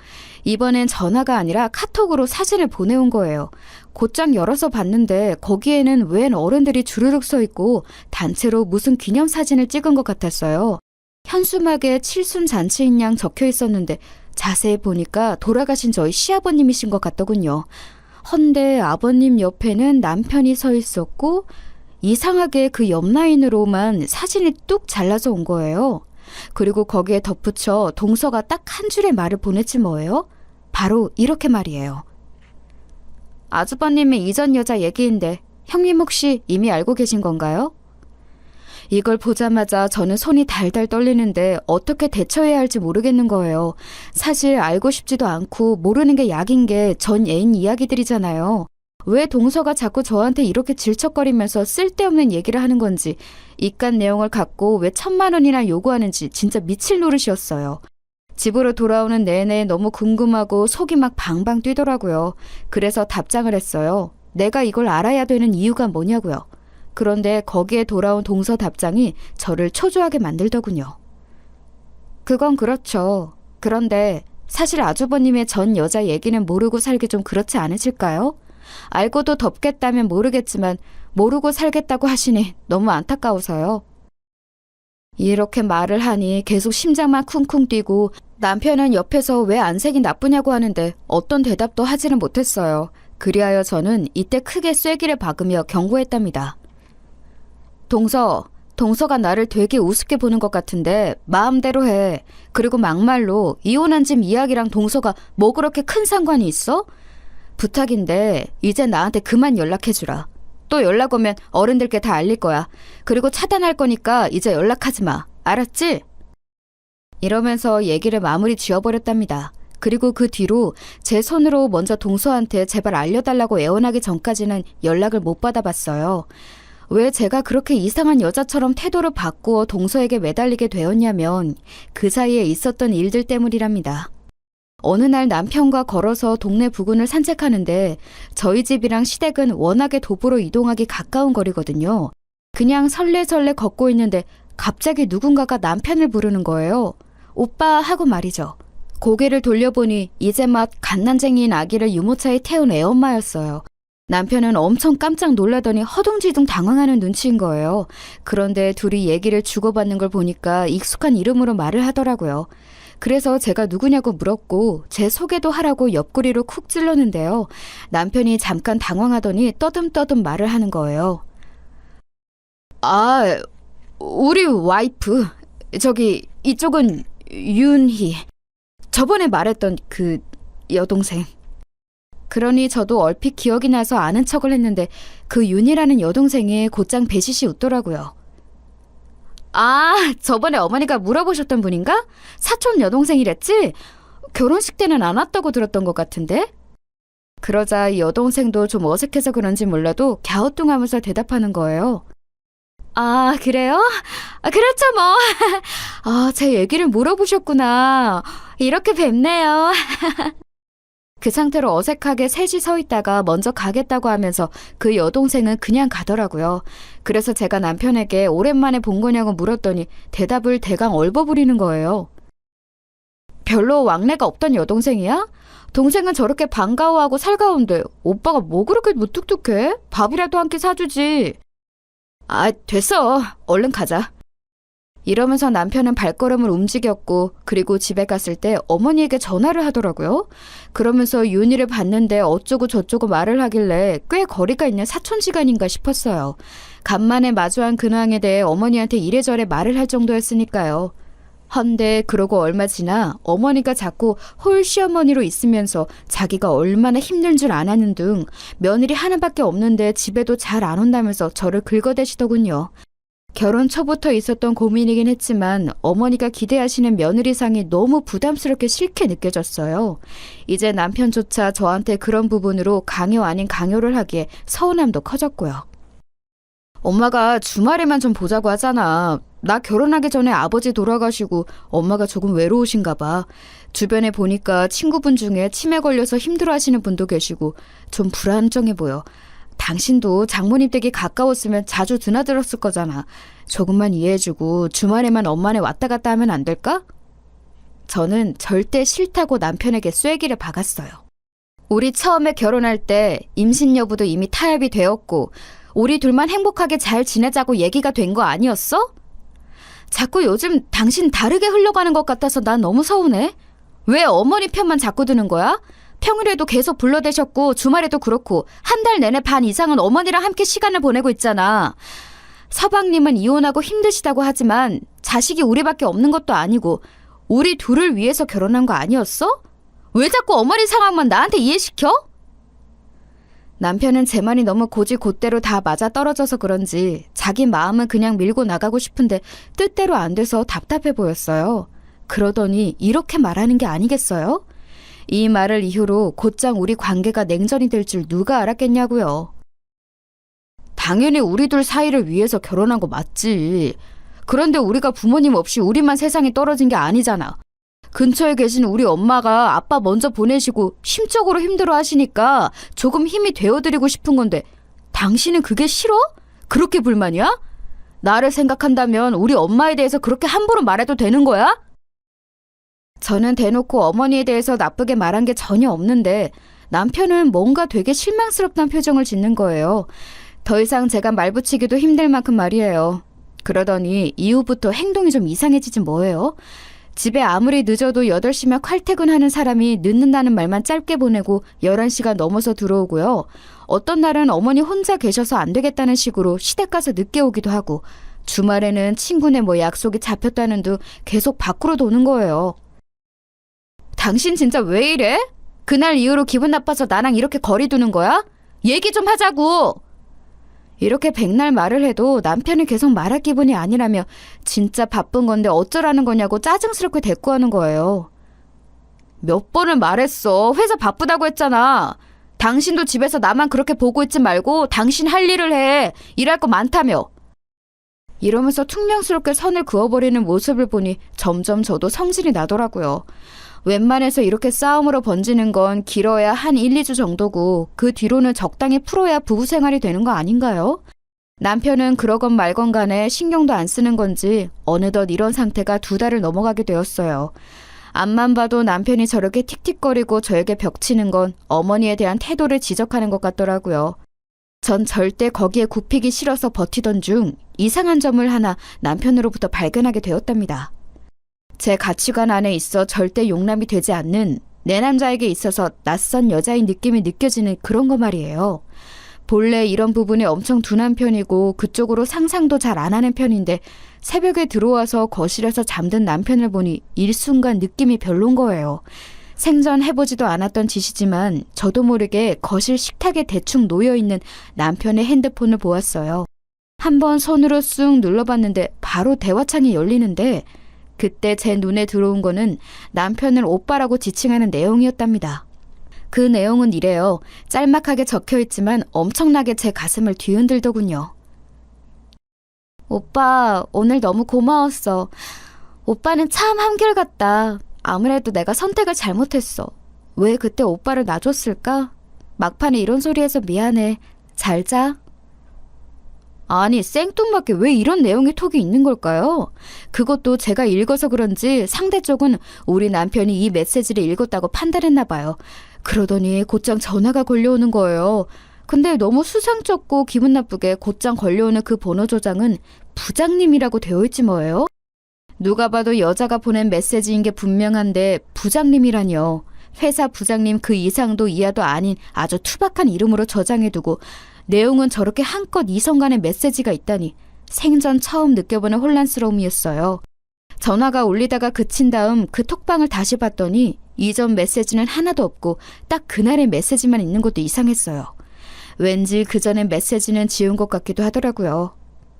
이번엔 전화가 아니라 카톡으로 사진을 보내온 거예요. 곧장 열어서 봤는데 거기에는 웬 어른들이 주르륵 서 있고 단체로 무슨 기념사진을 찍은 것 같았어요. 현수막에 칠순 잔치인 양 적혀 있었는데 자세히 보니까 돌아가신 저희 시아버님이신 것 같더군요. 헌데 아버님 옆에는 남편이 서 있었고 이상하게 그 옆 라인으로만 사진이 뚝 잘라서 온 거예요. 그리고 거기에 덧붙여 동서가 딱 한 줄의 말을 보냈지 뭐예요? 바로 이렇게 말이에요. 아주버님의 이전 여자 얘기인데 형님 혹시 이미 알고 계신 건가요? 이걸 보자마자 저는 손이 달달 떨리는데 어떻게 대처해야 할지 모르겠는 거예요. 사실 알고 싶지도 않고 모르는 게 약인 게 전 애인 이야기들이잖아요. 왜 동서가 자꾸 저한테 이렇게 질척거리면서 쓸데없는 얘기를 하는 건지, 이깟 내용을 갖고 왜 1,000만 원이나 요구하는지 진짜 미칠 노릇이었어요. 집으로 돌아오는 내내 너무 궁금하고 속이 막 방방 뛰더라고요. 그래서 답장을 했어요. 내가 이걸 알아야 되는 이유가 뭐냐고요. 그런데 거기에 돌아온 동서 답장이 저를 초조하게 만들더군요. 그건 그렇죠. 그런데 사실 아주버님의 전 여자 얘기는 모르고 살기 좀 그렇지 않으실까요? 알고도 덮겠다면 모르겠지만 모르고 살겠다고 하시니 너무 안타까워서요. 이렇게 말을 하니 계속 심장만 쿵쿵 뛰고 남편은 옆에서 왜 안색이 나쁘냐고 하는데 어떤 대답도 하지는 못했어요. 그리하여 저는 이때 크게 쐐기를 박으며 경고했답니다. 동서가 나를 되게 우습게 보는 것 같은데 마음대로 해. 그리고 막말로 이혼한 집 이야기랑 동서가 뭐 그렇게 큰 상관이 있어? 부탁인데 이제 나한테 그만 연락해주라. 또 연락 오면 어른들께 다 알릴 거야. 그리고 차단할 거니까 이제 연락하지 마. 알았지? 이러면서 얘기를 마무리 지어버렸답니다. 그리고 그 뒤로 제 손으로 먼저 동서한테 제발 알려달라고 애원하기 전까지는 연락을 못 받아봤어요. 왜 제가 그렇게 이상한 여자처럼 태도를 바꾸어 동서에게 매달리게 되었냐면 그 사이에 있었던 일들 때문이랍니다. 어느 날 남편과 걸어서 동네 부근을 산책하는데 저희 집이랑 시댁은 워낙에 도보로 이동하기 가까운 거리거든요. 그냥 설레설레 걷고 있는데 갑자기 누군가가 남편을 부르는 거예요. 오빠 하고 말이죠. 고개를 돌려보니 이제 막 갓난쟁이인 아기를 유모차에 태운 애엄마였어요. 남편은 엄청 깜짝 놀라더니 허둥지둥 당황하는 눈치인 거예요. 그런데 둘이 얘기를 주고받는 걸 보니까 익숙한 이름으로 말을 하더라고요. 그래서 제가 누구냐고 물었고 제 소개도 하라고 옆구리로 쿡 찔렀는데요. 남편이 잠깐 당황하더니 떠듬떠듬 말을 하는 거예요. 우리 와이프. 저기 이쪽은 윤희. 저번에 말했던 그 여동생. 그러니 저도 얼핏 기억이 나서 아는 척을 했는데 그 윤희라는 여동생이 곧장 배시시 웃더라고요. 저번에 어머니가 물어보셨던 분인가? 사촌 여동생이랬지? 결혼식 때는 안 왔다고 들었던 것 같은데? 그러자 이 여동생도 좀 어색해서 그런지 몰라도 갸우뚱하면서 대답하는 거예요. 그래요? 그렇죠 뭐. 제 얘기를 물어보셨구나. 이렇게 뵙네요. 그 상태로 어색하게 셋이 서 있다가 먼저 가겠다고 하면서 그 여동생은 그냥 가더라고요. 그래서 제가 남편에게 오랜만에 본 거냐고 물었더니 대답을 대강 얼버무리는 거예요. 별로 왕래가 없던 여동생이야? 동생은 저렇게 반가워하고 살가운데 오빠가 뭐 그렇게 무뚝뚝해? 밥이라도 한 끼 사주지. 됐어. 얼른 가자. 이러면서 남편은 발걸음을 움직였고 그리고 집에 갔을 때 어머니에게 전화를 하더라고요. 그러면서 윤희를 봤는데 어쩌고 저쩌고 말을 하길래 꽤 거리가 있는 사촌지간인가 싶었어요. 간만에 마주한 근황에 대해 어머니한테 이래저래 말을 할 정도였으니까요. 헌데 그러고 얼마 지나 어머니가 자꾸 홀 시어머니로 있으면서 자기가 얼마나 힘든 줄 아는 등 며느리 하나밖에 없는데 집에도 잘 안 온다면서 저를 긁어대시더군요. 결혼 초부터 있었던 고민이긴 했지만 어머니가 기대하시는 며느리상이 너무 부담스럽게 싫게 느껴졌어요. 이제 남편조차 저한테 그런 부분으로 강요 아닌 강요를 하기에 서운함도 커졌고요. 엄마가 주말에만 좀 보자고 하잖아. 나 결혼하기 전에 아버지 돌아가시고 엄마가 조금 외로우신가 봐. 주변에 보니까 친구분 중에 치매 걸려서 힘들어하시는 분도 계시고 좀 불안정해 보여. 당신도 장모님 댁이 가까웠으면 자주 드나들었을 거잖아. 조금만 이해해주고 주말에만 엄마네 왔다 갔다 하면 안 될까? 저는 절대 싫다고 남편에게 쐐기를 박았어요. 우리 처음에 결혼할 때 임신 여부도 이미 타협이 되었고 우리 둘만 행복하게 잘 지내자고 얘기가 된 거 아니었어? 자꾸 요즘 당신 다르게 흘러가는 것 같아서 난 너무 서운해. 왜 어머니 편만 자꾸 드는 거야? 평일에도 계속 불러대셨고 주말에도 그렇고 한 달 내내 반 이상은 어머니랑 함께 시간을 보내고 있잖아. 서방님은 이혼하고 힘드시다고 하지만 자식이 우리밖에 없는 것도 아니고 우리 둘을 위해서 결혼한 거 아니었어? 왜 자꾸 어머니 상황만 나한테 이해시켜? 남편은 제 말이 너무 곧이곧대로 다 맞아떨어져서 그런지 자기 마음은 그냥 밀고 나가고 싶은데 뜻대로 안 돼서 답답해 보였어요. 그러더니 이렇게 말하는 게 아니겠어요? 이 말을 이후로 곧장 우리 관계가 냉전이 될 줄 누가 알았겠냐고요. 당연히 우리 둘 사이를 위해서 결혼한 거 맞지. 그런데 우리가 부모님 없이 우리만 세상에 떨어진 게 아니잖아. 근처에 계신 우리 엄마가 아빠 먼저 보내시고 심적으로 힘들어 하시니까 조금 힘이 되어드리고 싶은 건데 당신은 그게 싫어? 그렇게 불만이야? 나를 생각한다면 우리 엄마에 대해서 그렇게 함부로 말해도 되는 거야? 저는 대놓고 어머니에 대해서 나쁘게 말한 게 전혀 없는데 남편은 뭔가 되게 실망스럽다는 표정을 짓는 거예요. 더 이상 제가 말 붙이기도 힘들 만큼 말이에요. 그러더니 이후부터 행동이 좀 이상해지지 뭐예요? 집에 아무리 늦어도 8시면 칼퇴근하는 사람이 늦는다는 말만 짧게 보내고 11시가 넘어서 들어오고요. 어떤 날은 어머니 혼자 계셔서 안 되겠다는 식으로 시댁 가서 늦게 오기도 하고 주말에는 친구네 뭐 약속이 잡혔다는 둥 계속 밖으로 도는 거예요. 당신 진짜 왜 이래? 그날 이후로 기분 나빠서 나랑 이렇게 거리 두는 거야? 얘기 좀 하자고! 이렇게 백날 말을 해도 남편이 계속 말할 기분이 아니라며 진짜 바쁜 건데 어쩌라는 거냐고 짜증스럽게 대꾸하는 거예요. 몇 번을 말했어. 회사 바쁘다고 했잖아. 당신도 집에서 나만 그렇게 보고 있지 말고 당신 할 일을 해. 일할 거 많다며. 이러면서 퉁명스럽게 선을 그어버리는 모습을 보니 점점 저도 성질이 나더라고요. 웬만해서 이렇게 싸움으로 번지는 건 길어야 한 1, 2주 정도고 그 뒤로는 적당히 풀어야 부부 생활이 되는 거 아닌가요? 남편은 그러건 말건 간에 신경도 안 쓰는 건지 어느덧 이런 상태가 2달을 넘어가게 되었어요. 앞만 봐도 남편이 저렇게 틱틱거리고 저에게 벽치는 건 어머니에 대한 태도를 지적하는 것 같더라고요. 전 절대 거기에 굽히기 싫어서 버티던 중 이상한 점을 하나 남편으로부터 발견하게 되었답니다. 제 가치관 안에 있어 절대 용납이 되지 않는 내 남자에게 있어서 낯선 여자인 느낌이 느껴지는 그런 거 말이에요. 본래 이런 부분이 엄청 둔한 편이고 그쪽으로 상상도 잘 안 하는 편인데 새벽에 들어와서 거실에서 잠든 남편을 보니 일순간 느낌이 별론 거예요. 생전 해보지도 않았던 짓이지만 저도 모르게 거실 식탁에 대충 놓여있는 남편의 핸드폰을 보았어요. 한번 손으로 쑥 눌러봤는데 바로 대화창이 열리는데 그때 제 눈에 들어온 거는 남편을 오빠라고 지칭하는 내용이었답니다. 그 내용은 이래요. 짤막하게 적혀있지만 엄청나게 제 가슴을 뒤흔들더군요. 오빠, 오늘 너무 고마웠어. 오빠는 참 한결같다. 아무래도 내가 선택을 잘못했어. 왜 그때 오빠를 놔줬을까? 막판에 이런 소리해서 미안해. 잘 자. 아니, 생뚱맞게 왜 이런 내용의 톡이 있는 걸까요? 그것도 제가 읽어서 그런지 상대 쪽은 우리 남편이 이 메시지를 읽었다고 판단했나 봐요. 그러더니 곧장 전화가 걸려오는 거예요. 근데 너무 수상쩍고 기분 나쁘게 곧장 걸려오는 그 번호 조장은 부장님이라고 되어 있지 뭐예요? 누가 봐도 여자가 보낸 메시지인 게 분명한데 부장님이라니요. 회사 부장님 그 이상도 이하도 아닌 아주 투박한 이름으로 저장해두고 내용은 저렇게 한껏 이성 간의 메시지가 있다니 생전 처음 느껴보는 혼란스러움이었어요. 전화가 울리다가 그친 다음 그 톡방을 다시 봤더니 이전 메시지는 하나도 없고 딱 그날의 메시지만 있는 것도 이상했어요. 왠지 그전의 메시지는 지운 것 같기도 하더라고요.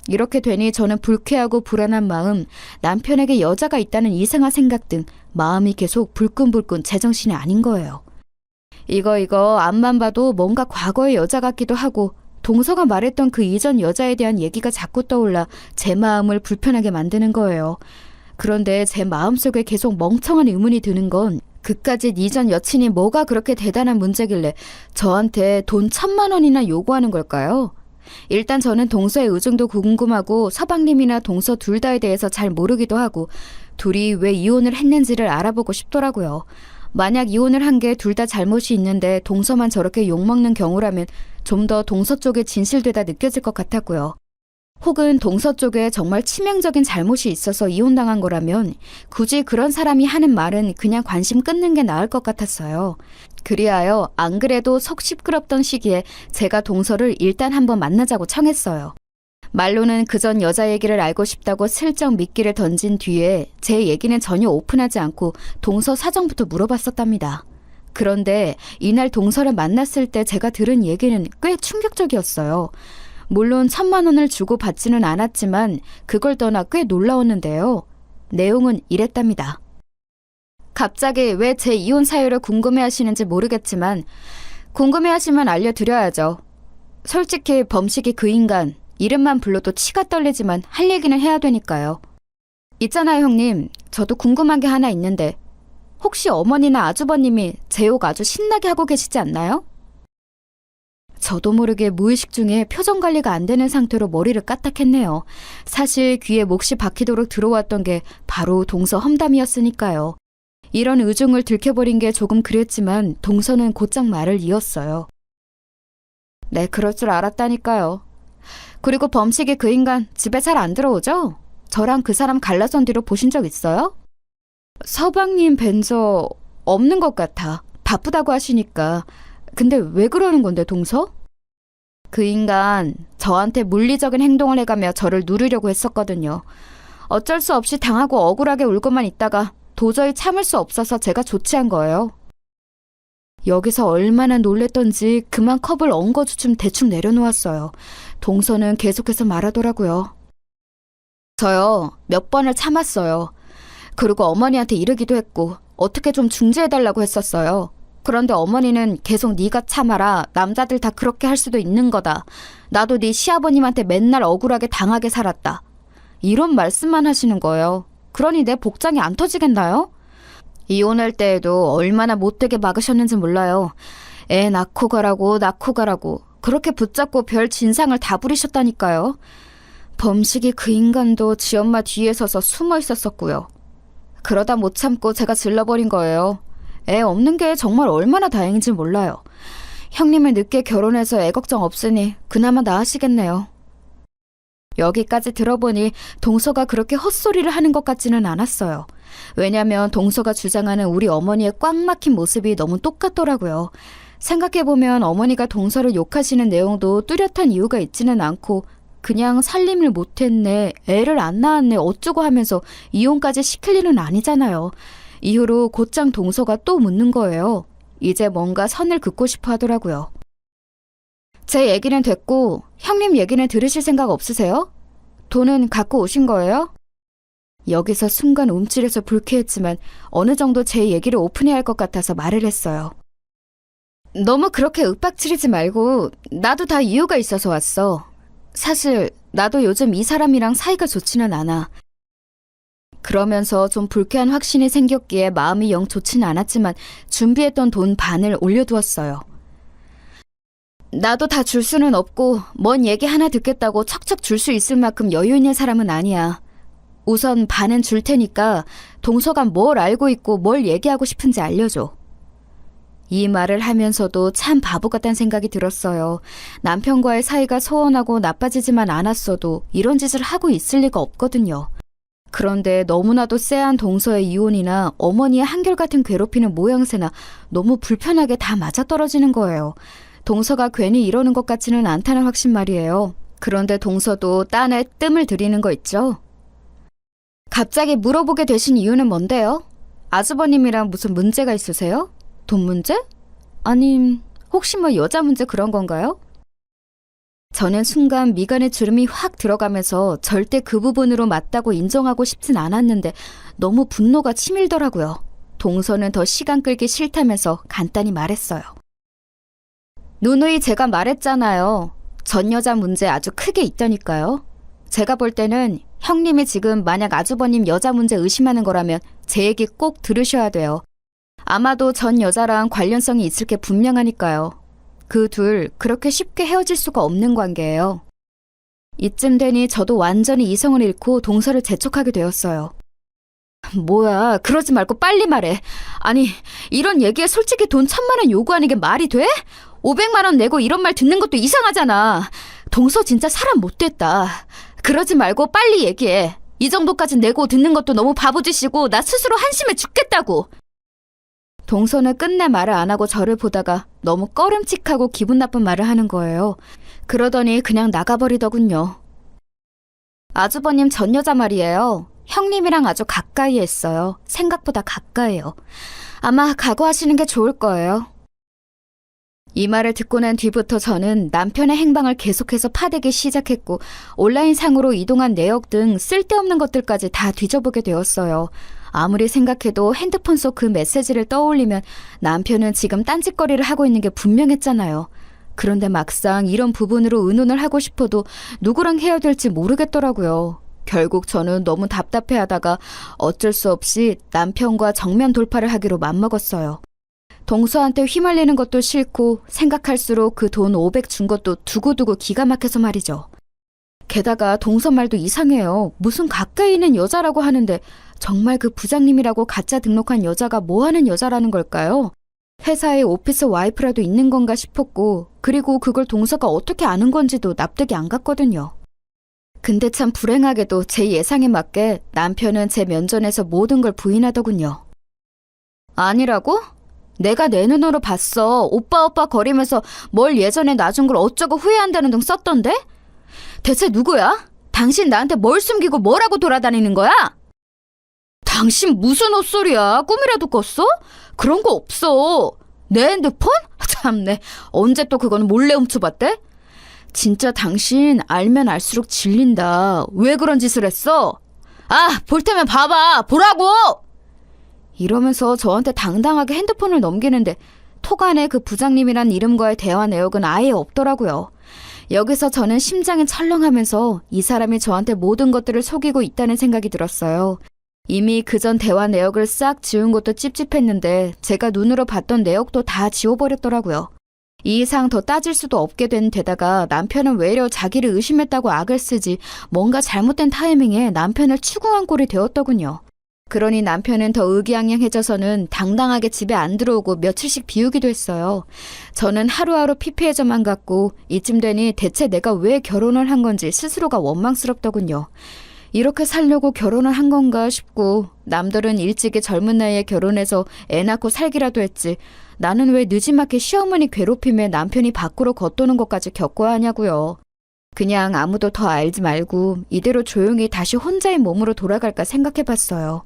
이렇게 되니 저는 불쾌하고 불안한 마음, 남편에게 여자가 있다는 이상한 생각 등 마음이 계속 불끈불끈 제정신이 아닌 거예요. 이거 앞만 봐도 뭔가 과거의 여자 같기도 하고 동서가 말했던 그 이전 여자에 대한 얘기가 자꾸 떠올라 제 마음을 불편하게 만드는 거예요. 그런데 제 마음속에 계속 멍청한 의문이 드는 건 그까짓 이전 여친이 뭐가 그렇게 대단한 문제길래 저한테 돈 1,000만 원이나 요구하는 걸까요? 일단 저는 동서의 의중도 궁금하고 서방님이나 동서 둘 다에 대해서 잘 모르기도 하고 둘이 왜 이혼을 했는지를 알아보고 싶더라고요. 만약 이혼을 한 게 둘 다 잘못이 있는데 동서만 저렇게 욕먹는 경우라면 좀 더 동서 쪽에 진실되다 느껴질 것 같았고요. 혹은 동서 쪽에 정말 치명적인 잘못이 있어서 이혼당한 거라면 굳이 그런 사람이 하는 말은 그냥 관심 끊는 게 나을 것 같았어요. 그리하여 안 그래도 속 시끄럽던 시기에 제가 동서를 일단 한번 만나자고 청했어요. 말로는 그전 여자 얘기를 알고 싶다고 슬쩍 미끼를 던진 뒤에 제 얘기는 전혀 오픈하지 않고 동서 사정부터 물어봤었답니다. 그런데 이날 동서를 만났을 때 제가 들은 얘기는 꽤 충격적이었어요. 물론 1,000만 원을 주고 받지는 않았지만 그걸 떠나 꽤 놀라웠는데요. 내용은 이랬답니다. 갑자기 왜 제 이혼 사유를 궁금해하시는지 모르겠지만 궁금해하시면 알려드려야죠. 솔직히 범식이 그 인간 이름만 불러도 치가 떨리지만 할 얘기는 해야 되니까요. 있잖아요 형님, 저도 궁금한 게 하나 있는데 혹시 어머니나 아주버님이 제 욕 아주 신나게 하고 계시지 않나요? 저도 모르게 무의식 중에 표정 관리가 안 되는 상태로 머리를 까딱했네요. 사실 귀에 몫이 박히도록 들어왔던 게 바로 동서 험담이었으니까요. 이런 의중을 들켜버린 게 조금 그랬지만 동서는 곧장 말을 이었어요. 네, 그럴 줄 알았다니까요. 그리고 범식이 그 인간 집에 잘 안 들어오죠? 저랑 그 사람 갈라선 뒤로 보신 적 있어요? 서방님 뵌 적 없는 것 같아. 바쁘다고 하시니까. 근데 왜 그러는 건데 동서? 그 인간 저한테 물리적인 행동을 해가며 저를 누르려고 했었거든요. 어쩔 수 없이 당하고 억울하게 울고만 있다가 도저히 참을 수 없어서 제가 조치한 거예요. 여기서 얼마나 놀랬던지 그만 컵을 엉거주춤 대충 내려놓았어요. 동서는 계속해서 말하더라고요. 저요, 몇 번을 참았어요. 그리고 어머니한테 이르기도 했고 어떻게 좀 중재해달라고 했었어요. 그런데 어머니는 계속 네가 참아라. 남자들 다 그렇게 할 수도 있는 거다. 나도 네 시아버님한테 맨날 억울하게 당하게 살았다. 이런 말씀만 하시는 거예요. 그러니 내 복장이 안 터지겠나요? 이혼할 때에도 얼마나 못되게 막으셨는지 몰라요. 애 낳고 가라고 그렇게 붙잡고 별 진상을 다 부리셨다니까요. 범식이 그 인간도 지 엄마 뒤에 서서 숨어 있었었고요. 그러다 못 참고 제가 질러버린 거예요. 애 없는 게 정말 얼마나 다행인지 몰라요. 형님은 늦게 결혼해서 애 걱정 없으니 그나마 나으시겠네요. 여기까지 들어보니 동서가 그렇게 헛소리를 하는 것 같지는 않았어요. 왜냐면 동서가 주장하는 우리 어머니의 꽉 막힌 모습이 너무 똑같더라고요. 생각해보면 어머니가 동서를 욕하시는 내용도 뚜렷한 이유가 있지는 않고 그냥 살림을 못했네, 애를 안 낳았네 어쩌고 하면서 이혼까지 시킬 일은 아니잖아요. 이후로 곧장 동서가 또 묻는 거예요. 이제 뭔가 선을 긋고 싶어 하더라고요. 제 얘기는 됐고 형님 얘기는 들으실 생각 없으세요? 돈은 갖고 오신 거예요? 여기서 순간 움찔해서 불쾌했지만 어느 정도 제 얘기를 오픈해야 할 것 같아서 말을 했어요. 너무 그렇게 윽박지르지 말고 나도 다 이유가 있어서 왔어. 사실 나도 요즘 이 사람이랑 사이가 좋지는 않아. 그러면서 좀 불쾌한 확신이 생겼기에 마음이 영 좋지는 않았지만 준비했던 돈 반을 올려두었어요. 나도 다 줄 수는 없고 뭔 얘기 하나 듣겠다고 척척 줄 수 있을 만큼 여유 있는 사람은 아니야. 우선 반은 줄 테니까 동서가 뭘 알고 있고 뭘 얘기하고 싶은지 알려줘. 이 말을 하면서도 참 바보 같다는 생각이 들었어요. 남편과의 사이가 소원하고 나빠지지만 않았어도 이런 짓을 하고 있을 리가 없거든요. 그런데 너무나도 쎄한 동서의 이혼이나 어머니의 한결같은 괴롭히는 모양새나 너무 불편하게 다 맞아떨어지는 거예요. 동서가 괜히 이러는 것 같지는 않다는 확신 말이에요. 그런데 동서도 딴에 뜸을 들이는 거 있죠? 갑자기 물어보게 되신 이유는 뭔데요? 아주버님이랑 무슨 문제가 있으세요? 돈 문제? 아님 혹시 뭐 여자 문제 그런 건가요? 저는 순간 미간에 주름이 확 들어가면서 절대 그 부분으로 맞다고 인정하고 싶진 않았는데 너무 분노가 치밀더라고요. 동서는 더 시간 끌기 싫다면서 간단히 말했어요. 누누이 제가 말했잖아요. 전 여자 문제 아주 크게 있다니까요. 제가 볼 때는 형님이 지금 만약 아주버님 여자 문제 의심하는 거라면 제 얘기 꼭 들으셔야 돼요. 아마도 전 여자랑 관련성이 있을 게 분명하니까요. 그 둘 그렇게 쉽게 헤어질 수가 없는 관계예요. 이쯤 되니 저도 완전히 이성을 잃고 동서를 재촉하게 되었어요. 뭐야, 그러지 말고 빨리 말해. 아니, 이런 얘기에 솔직히 돈 1,000만 원 요구하는 게 말이 돼? 500만 원 내고 이런 말 듣는 것도 이상하잖아. 동서 진짜 사람 못됐다. 그러지 말고 빨리 얘기해. 이 정도까지 내고 듣는 것도 너무 바보짓이고 나 스스로 한심해 죽겠다고. 동서는 끝내 말을 안 하고 저를 보다가 너무 꺼름칙하고 기분 나쁜 말을 하는 거예요. 그러더니 그냥 나가버리더군요. 아주버님 전 여자 말이에요. 형님이랑 아주 가까이 했어요. 생각보다 가까이요. 아마 각오하시는 게 좋을 거예요. 이 말을 듣고 난 뒤부터 저는 남편의 행방을 계속해서 파대기 시작했고 온라인상으로 이동한 내역 등 쓸데없는 것들까지 다 뒤져보게 되었어요. 아무리 생각해도 핸드폰 속 그 메시지를 떠올리면 남편은 지금 딴짓거리를 하고 있는 게 분명했잖아요. 그런데 막상 이런 부분으로 의논을 하고 싶어도 누구랑 해야 될지 모르겠더라고요. 결국 저는 너무 답답해하다가 어쩔 수 없이 남편과 정면 돌파를 하기로 맘먹었어요. 동서한테 휘말리는 것도 싫고 생각할수록 그 돈 500 준 것도 두고두고 기가 막혀서 말이죠. 게다가 동서 말도 이상해요. 무슨 가까이 있는 여자라고 하는데 정말 그 부장님이라고 가짜 등록한 여자가 뭐하는 여자라는 걸까요? 회사에 오피스 와이프라도 있는 건가 싶었고 그리고 그걸 동서가 어떻게 아는 건지도 납득이 안 갔거든요. 근데 참 불행하게도 제 예상에 맞게 남편은 제 면전에서 모든 걸 부인하더군요. 아니라고? 내가 내 눈으로 봤어. 오빠 거리면서 뭘 예전에 놔준 걸 어쩌고 후회한다는 등 썼던데? 대체 누구야? 당신 나한테 뭘 숨기고 뭐라고 돌아다니는 거야? 당신 무슨 헛소리야? 꿈이라도 꿨어? 그런 거 없어. 내 핸드폰? 참네. 언제 또 그건 몰래 훔쳐봤대? 진짜 당신 알면 알수록 질린다. 왜 그런 짓을 했어? 아, 볼 테면 봐봐. 보라고! 이러면서 저한테 당당하게 핸드폰을 넘기는데 톡 안에 그 부장님이란 이름과의 대화 내역은 아예 없더라고요. 여기서 저는 심장이 철렁하면서 이 사람이 저한테 모든 것들을 속이고 있다는 생각이 들었어요. 이미 그전 대화 내역을 싹 지운 것도 찝찝했는데 제가 눈으로 봤던 내역도 다 지워버렸더라고요. 이 이상 더 따질 수도 없게 된 데다가 남편은 외려 자기를 의심했다고 악을 쓰지 뭔가 잘못된 타이밍에 남편을 추궁한 꼴이 되었더군요. 그러니 남편은 더 의기양양해져서는 당당하게 집에 안 들어오고 며칠씩 비우기도 했어요. 저는 하루하루 피폐해져만 갔고 이쯤 되니 대체 내가 왜 결혼을 한 건지 스스로가 원망스럽더군요. 이렇게 살려고 결혼을 한 건가 싶고 남들은 일찍이 젊은 나이에 결혼해서 애 낳고 살기라도 했지 나는 왜 늦지막히 시어머니 괴롭힘에 남편이 밖으로 걷도는 것까지 겪어야 하냐고요. 그냥 아무도 더 알지 말고 이대로 조용히 다시 혼자의 몸으로 돌아갈까 생각해봤어요.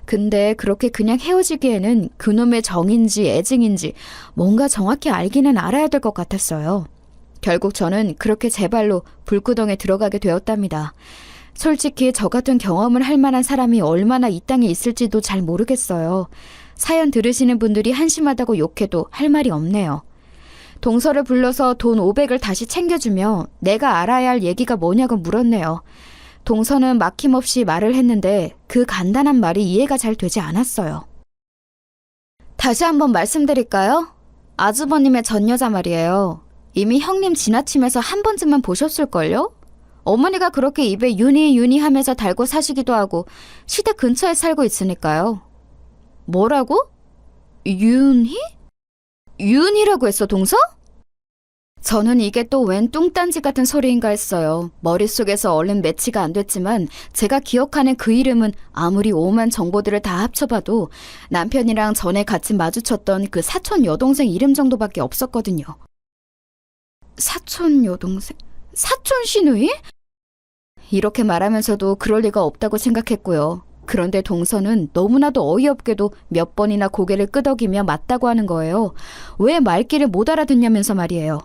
근데 그렇게 그냥 헤어지기에는 그놈의 정인지 애증인지 뭔가 정확히 알기는 알아야 될 것 같았어요. 결국 저는 그렇게 제 발로 불구덩에 들어가게 되었답니다. 솔직히 저 같은 경험을 할 만한 사람이 얼마나 이 땅에 있을지도 잘 모르겠어요. 사연 들으시는 분들이 한심하다고 욕해도 할 말이 없네요. 동서를 불러서 돈 500을 다시 챙겨주며 내가 알아야 할 얘기가 뭐냐고 물었네요. 동서는 막힘없이 말을 했는데 그 간단한 말이 이해가 잘 되지 않았어요. 다시 한번 말씀드릴까요? 아주버님의 전 여자 말이에요. 이미 형님 지나치면서 한 번쯤은 보셨을걸요? 어머니가 그렇게 입에 윤희 하면서 달고 사시기도 하고 시댁 근처에 살고 있으니까요. 뭐라고? 윤희? 윤희라고 했어, 동서? 저는 이게 또 웬 뚱딴지 같은 소리인가 했어요. 머릿속에서 얼른 매치가 안 됐지만 제가 기억하는 그 이름은 아무리 오만 정보들을 다 합쳐봐도 남편이랑 전에 같이 마주쳤던 그 사촌 여동생 이름 정도밖에 없었거든요. 사촌 여동생? 사촌 시누이? 이렇게 말하면서도 그럴 리가 없다고 생각했고요. 그런데 동서는 너무나도 어이없게도 몇 번이나 고개를 끄덕이며 맞다고 하는 거예요. 왜 말귀를 못 알아듣냐면서 말이에요.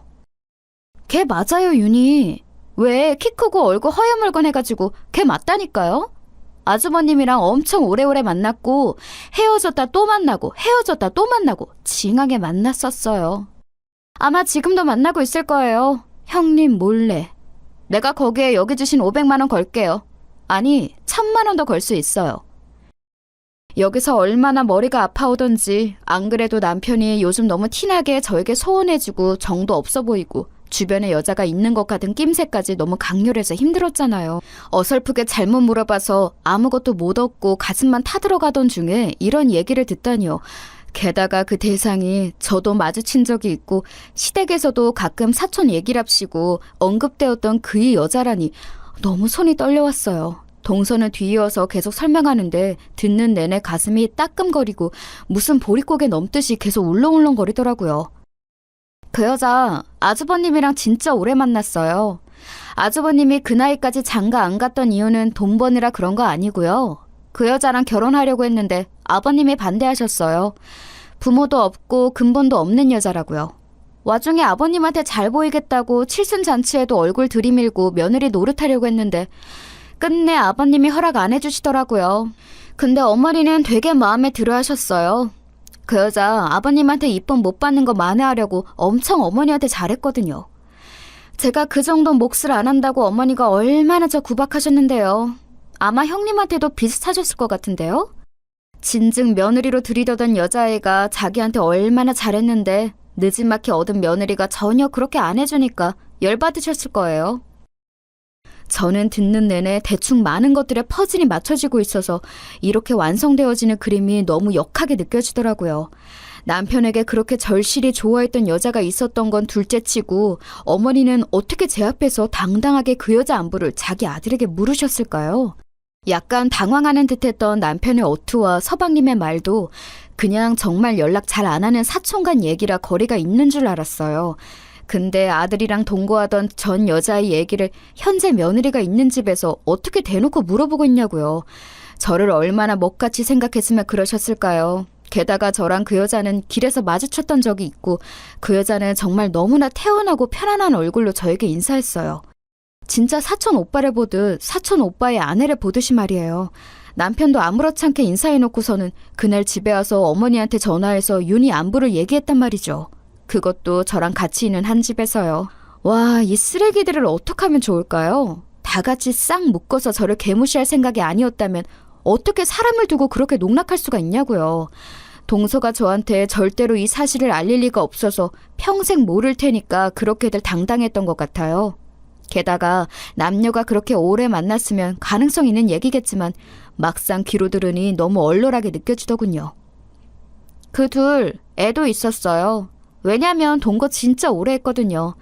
걔 맞아요, 윤희. 왜 키 크고 얼굴 허여멀건해가지고 걔 맞다니까요? 아주버님이랑 엄청 오래오래 만났고 헤어졌다 또 만나고 헤어졌다 또 만나고 징하게 만났었어요. 아마 지금도 만나고 있을 거예요. 형님 몰래. 내가 거기에 여기 주신 500만 원 걸게요. 아니, 1000만 원 더 걸 수 있어요. 여기서 얼마나 머리가 아파오던지 안 그래도 남편이 요즘 너무 티나게 저에게 소원해주고 정도 없어 보이고 주변에 여자가 있는 것 같은 낌새까지 너무 강렬해서 힘들었잖아요. 어설프게 잘못 물어봐서 아무것도 못 얻고 가슴만 타들어가던 중에 이런 얘기를 듣다니요. 게다가 그 대상이 저도 마주친 적이 있고 시댁에서도 가끔 사촌 얘기랍시고 언급되었던 그의 여자라니 너무 손이 떨려왔어요. 동서는 뒤이어서 계속 설명하는데 듣는 내내 가슴이 따끔거리고 무슨 보릿고개 넘듯이 계속 울렁울렁거리더라고요. 그 여자 아주버님이랑 진짜 오래 만났어요. 아주버님이 그 나이까지 장가 안 갔던 이유는 돈 버느라 그런 거 아니고요. 그 여자랑 결혼하려고 했는데 아버님이 반대하셨어요. 부모도 없고 근본도 없는 여자라고요. 와중에 아버님한테 잘 보이겠다고 칠순잔치에도 얼굴 들이밀고 며느리 노릇하려고 했는데 끝내 아버님이 허락 안 해주시더라고요. 근데 어머니는 되게 마음에 들어 하셨어요. 그 여자 아버님한테 이쁨 못 받는 거 만회하려고 엄청 어머니한테 잘했거든요. 제가 그 정도 몫을 안 한다고 어머니가 얼마나 저 구박하셨는데요. 아마 형님한테도 비슷하셨을 것 같은데요. 진즉 며느리로 들이더던 여자애가 자기한테 얼마나 잘했는데 느지막이 얻은 며느리가 전혀 그렇게 안 해주니까 열받으셨을 거예요. 저는 듣는 내내 대충 많은 것들에 퍼즐이 맞춰지고 있어서 이렇게 완성되어지는 그림이 너무 역하게 느껴지더라고요. 남편에게 그렇게 절실히 좋아했던 여자가 있었던 건 둘째치고 어머니는 어떻게 제 앞에서 당당하게 그 여자 안부를 자기 아들에게 물으셨을까요? 약간 당황하는 듯했던 남편의 어투와 서방님의 말도 그냥 정말 연락 잘 안 하는 사촌간 얘기라 거리가 있는 줄 알았어요. 근데 아들이랑 동거하던 전 여자의 얘기를 현재 며느리가 있는 집에서 어떻게 대놓고 물어보고 있냐고요. 저를 얼마나 먹같이 생각했으면 그러셨을까요? 게다가 저랑 그 여자는 길에서 마주쳤던 적이 있고 그 여자는 정말 너무나 태연하고 편안한 얼굴로 저에게 인사했어요. 진짜 사촌 오빠를 보듯 사촌 오빠의 아내를 보듯이 말이에요. 남편도 아무렇지 않게 인사해놓고서는 그날 집에 와서 어머니한테 전화해서 윤희 안부를 얘기했단 말이죠. 그것도 저랑 같이 있는 한 집에서요. 와, 이 쓰레기들을 어떻게 하면 좋을까요? 다 같이 싹 묶어서 저를 개무시할 생각이 아니었다면 어떻게 사람을 두고 그렇게 농락할 수가 있냐고요. 동서가 저한테 절대로 이 사실을 알릴 리가 없어서 평생 모를 테니까 그렇게들 당당했던 것 같아요. 게다가 남녀가 그렇게 오래 만났으면 가능성 있는 얘기겠지만 막상 귀로 들으니 너무 얼얼하게 느껴지더군요. 그 둘 애도 있었어요. 왜냐면 동거 진짜 오래 했거든요.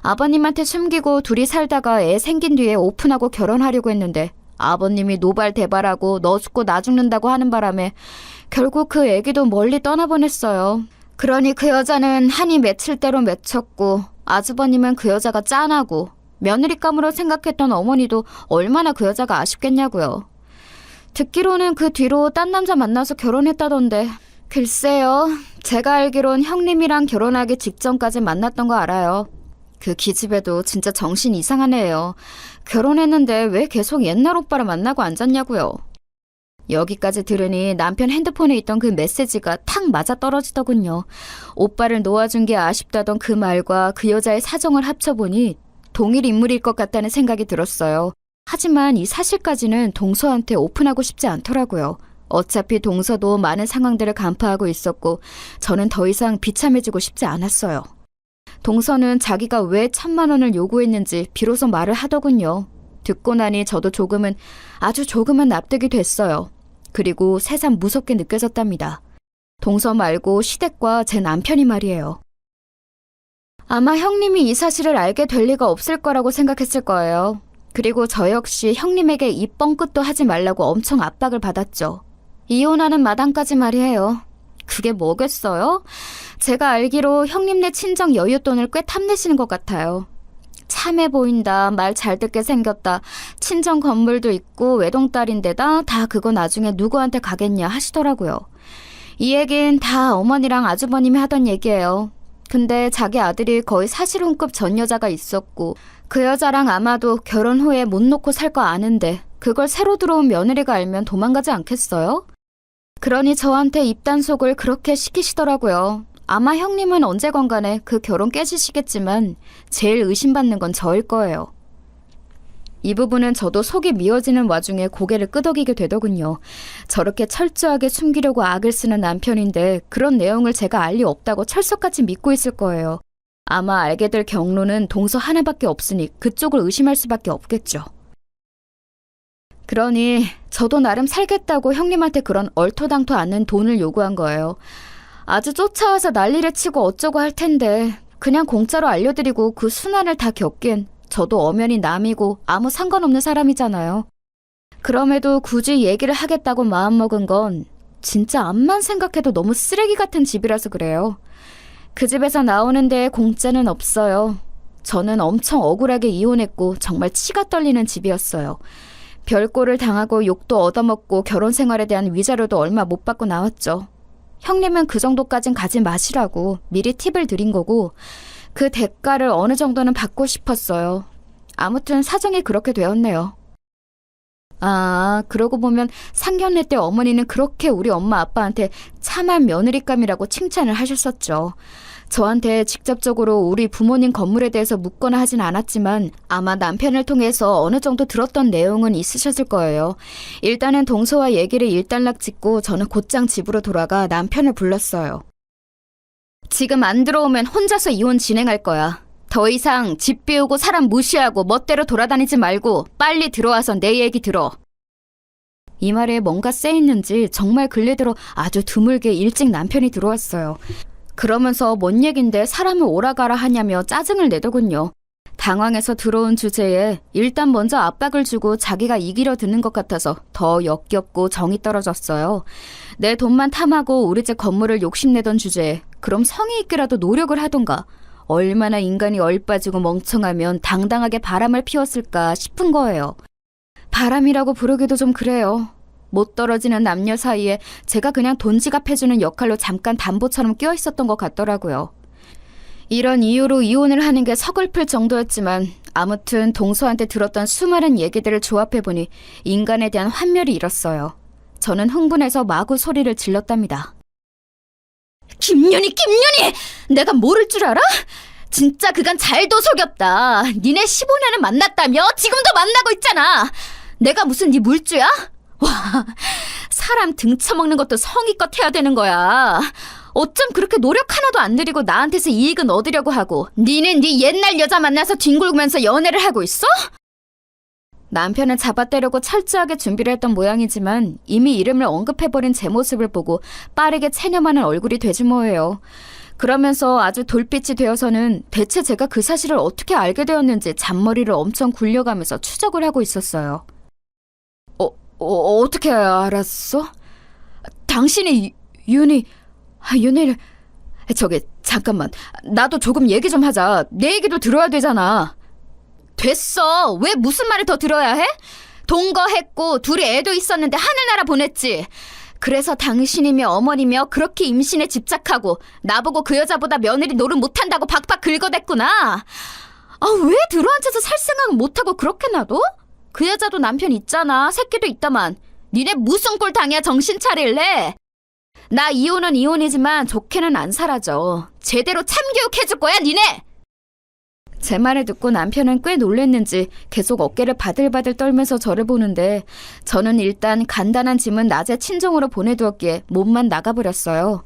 아버님한테 숨기고 둘이 살다가 애 생긴 뒤에 오픈하고 결혼하려고 했는데 아버님이 노발대발하고 너 죽고 나 죽는다고 하는 바람에 결국 그 애기도 멀리 떠나보냈어요. 그러니 그 여자는 한이 맺힐 대로 맺혔고 아주버님은 그 여자가 짠하고 며느리감으로 생각했던 어머니도 얼마나 그 여자가 아쉽겠냐고요. 듣기로는 그 뒤로 딴 남자 만나서 결혼했다던데 글쎄요. 제가 알기론 형님이랑 결혼하기 직전까지 만났던 거 알아요. 그 기집애도 진짜 정신 이상한 애예요. 결혼했는데 왜 계속 옛날 오빠를 만나고 앉았냐고요. 여기까지 들으니 남편 핸드폰에 있던 그 메시지가 탁 맞아떨어지더군요. 오빠를 놓아준 게 아쉽다던 그 말과 그 여자의 사정을 합쳐보니 동일 인물일 것 같다는 생각이 들었어요. 하지만 이 사실까지는 동서한테 오픈하고 싶지 않더라고요. 어차피 동서도 많은 상황들을 간파하고 있었고 저는 더 이상 비참해지고 싶지 않았어요. 동서는 자기가 왜 1000만 원을 요구했는지 비로소 말을 하더군요. 듣고 나니 저도 아주 조금은 납득이 됐어요. 그리고 새삼 무섭게 느껴졌답니다. 동서 말고 시댁과 제 남편이 말이에요. 아마 형님이 이 사실을 알게 될 리가 없을 거라고 생각했을 거예요. 그리고 저 역시 형님에게 입 뻥끗도 하지 말라고 엄청 압박을 받았죠. 이혼하는 마당까지 말이에요. 그게 뭐겠어요? 제가 알기로 형님네 친정 여윳돈을 꽤 탐내시는 것 같아요. 참해 보인다, 말 잘 듣게 생겼다, 친정 건물도 있고 외동딸인데다 다 그거 나중에 누구한테 가겠냐 하시더라고요. 이 얘긴 다 어머니랑 아주버님이 하던 얘기예요. 근데 자기 아들이 거의 사실혼급 전 여자가 있었고 그 여자랑 아마도 결혼 후에 못 놓고 살 거 아는데 그걸 새로 들어온 며느리가 알면 도망가지 않겠어요? 그러니 저한테 입단속을 그렇게 시키시더라고요. 아마 형님은 언제건 간에 그 결혼 깨지시겠지만 제일 의심받는 건 저일 거예요. 이 부분은 저도 속이 미어지는 와중에 고개를 끄덕이게 되더군요. 저렇게 철저하게 숨기려고 악을 쓰는 남편인데 그런 내용을 제가 알 리 없다고 철석같이 믿고 있을 거예요. 아마 알게 될 경로는 동서 하나밖에 없으니 그쪽을 의심할 수밖에 없겠죠. 그러니 저도 나름 살겠다고 형님한테 그런 얼토당토 않는 돈을 요구한 거예요. 아주 쫓아와서 난리를 치고 어쩌고 할 텐데 그냥 공짜로 알려드리고 그 순환을 다 겪기엔 저도 엄연히 남이고 아무 상관없는 사람이잖아요. 그럼에도 굳이 얘기를 하겠다고 마음먹은 건 진짜 암만 생각해도 너무 쓰레기 같은 집이라서 그래요. 그 집에서 나오는 데에 공짜는 없어요. 저는 엄청 억울하게 이혼했고 정말 치가 떨리는 집이었어요. 별꼴을 당하고 욕도 얻어먹고 결혼 생활에 대한 위자료도 얼마 못 받고 나왔죠. 형님은 그 정도까진 가지 마시라고 미리 팁을 드린 거고 그 대가를 어느 정도는 받고 싶었어요. 아무튼 사정이 그렇게 되었네요. 아, 그러고 보면 상견례 때 어머니는 그렇게 우리 엄마 아빠한테 참한 며느리감이라고 칭찬을 하셨었죠. 저한테 직접적으로 우리 부모님 건물에 대해서 묻거나 하진 않았지만 아마 남편을 통해서 어느 정도 들었던 내용은 있으셨을 거예요. 일단은 동서와 얘기를 일단락 짓고 저는 곧장 집으로 돌아가 남편을 불렀어요. 지금 안 들어오면 혼자서 이혼 진행할 거야. 더 이상 집 비우고 사람 무시하고 멋대로 돌아다니지 말고 빨리 들어와서 내 얘기 들어. 이 말에 뭔가 쎄있는지 정말 근래 들어 아주 드물게 일찍 남편이 들어왔어요. 그러면서 뭔 얘긴데 사람을 오라가라 하냐며 짜증을 내더군요. 당황해서 들어온 주제에 일단 먼저 압박을 주고 자기가 이기려 드는 것 같아서 더 역겹고 정이 떨어졌어요. 내 돈만 탐하고 우리 집 건물을 욕심내던 주제에 그럼 성의 있게라도 노력을 하던가. 얼마나 인간이 얼빠지고 멍청하면 당당하게 바람을 피웠을까 싶은 거예요. 바람이라고 부르기도 좀 그래요. 못 떨어지는 남녀 사이에 제가 그냥 돈 지갑해주는 역할로 잠깐 담보처럼 끼어 있었던 것 같더라고요. 이런 이유로 이혼을 하는 게 서글플 정도였지만 아무튼 동서한테 들었던 수많은 얘기들을 조합해보니 인간에 대한 환멸이 일었어요. 저는 흥분해서 마구 소리를 질렀답니다. 김윤희! 내가 모를 줄 알아? 진짜 그간 잘도 속였다. 니네 15년을 만났다며? 지금도 만나고 있잖아. 내가 무슨 네 물주야? 와, 사람 등쳐먹는 것도 성의껏 해야 되는 거야. 어쩜 그렇게 노력 하나도 안 들이고 나한테서 이익은 얻으려고 하고 니는 네 옛날 여자 만나서 뒹굴면서 연애를 하고 있어? 남편을 잡아떼려고 철저하게 준비를 했던 모양이지만 이미 이름을 언급해버린 제 모습을 보고 빠르게 체념하는 얼굴이 되지 뭐예요. 그러면서 아주 돌빛이 되어서는 대체 제가 그 사실을 어떻게 알게 되었는지 잔머리를 엄청 굴려가면서 추적을 하고 있었어요. 어떻게 알았어? 당신이 윤희를... 저기 잠깐만, 나도 조금 얘기 좀 하자. 내 얘기도 들어야 되잖아. 됐어. 왜 무슨 말을 더 들어야 해? 동거했고 둘이 애도 있었는데 하늘나라 보냈지. 그래서 당신이며 어머니며 그렇게 임신에 집착하고 나보고 그 여자보다 며느리 노릇 못한다고 박박 긁어댔구나. 아, 왜 들어앉아서 살 생각 못하고 그렇게 놔둬? 그 여자도 남편 있잖아. 새끼도 있다만. 니네 무슨 꼴 당해야 정신 차릴래? 나 이혼은 이혼이지만 좋게는 안 살아져. 제대로 참교육 해줄 거야 니네. 제 말을 듣고 남편은 꽤 놀랬는지 계속 어깨를 바들바들 떨면서 저를 보는데 저는 일단 간단한 짐은 낮에 친정으로 보내두었기에 몸만 나가버렸어요.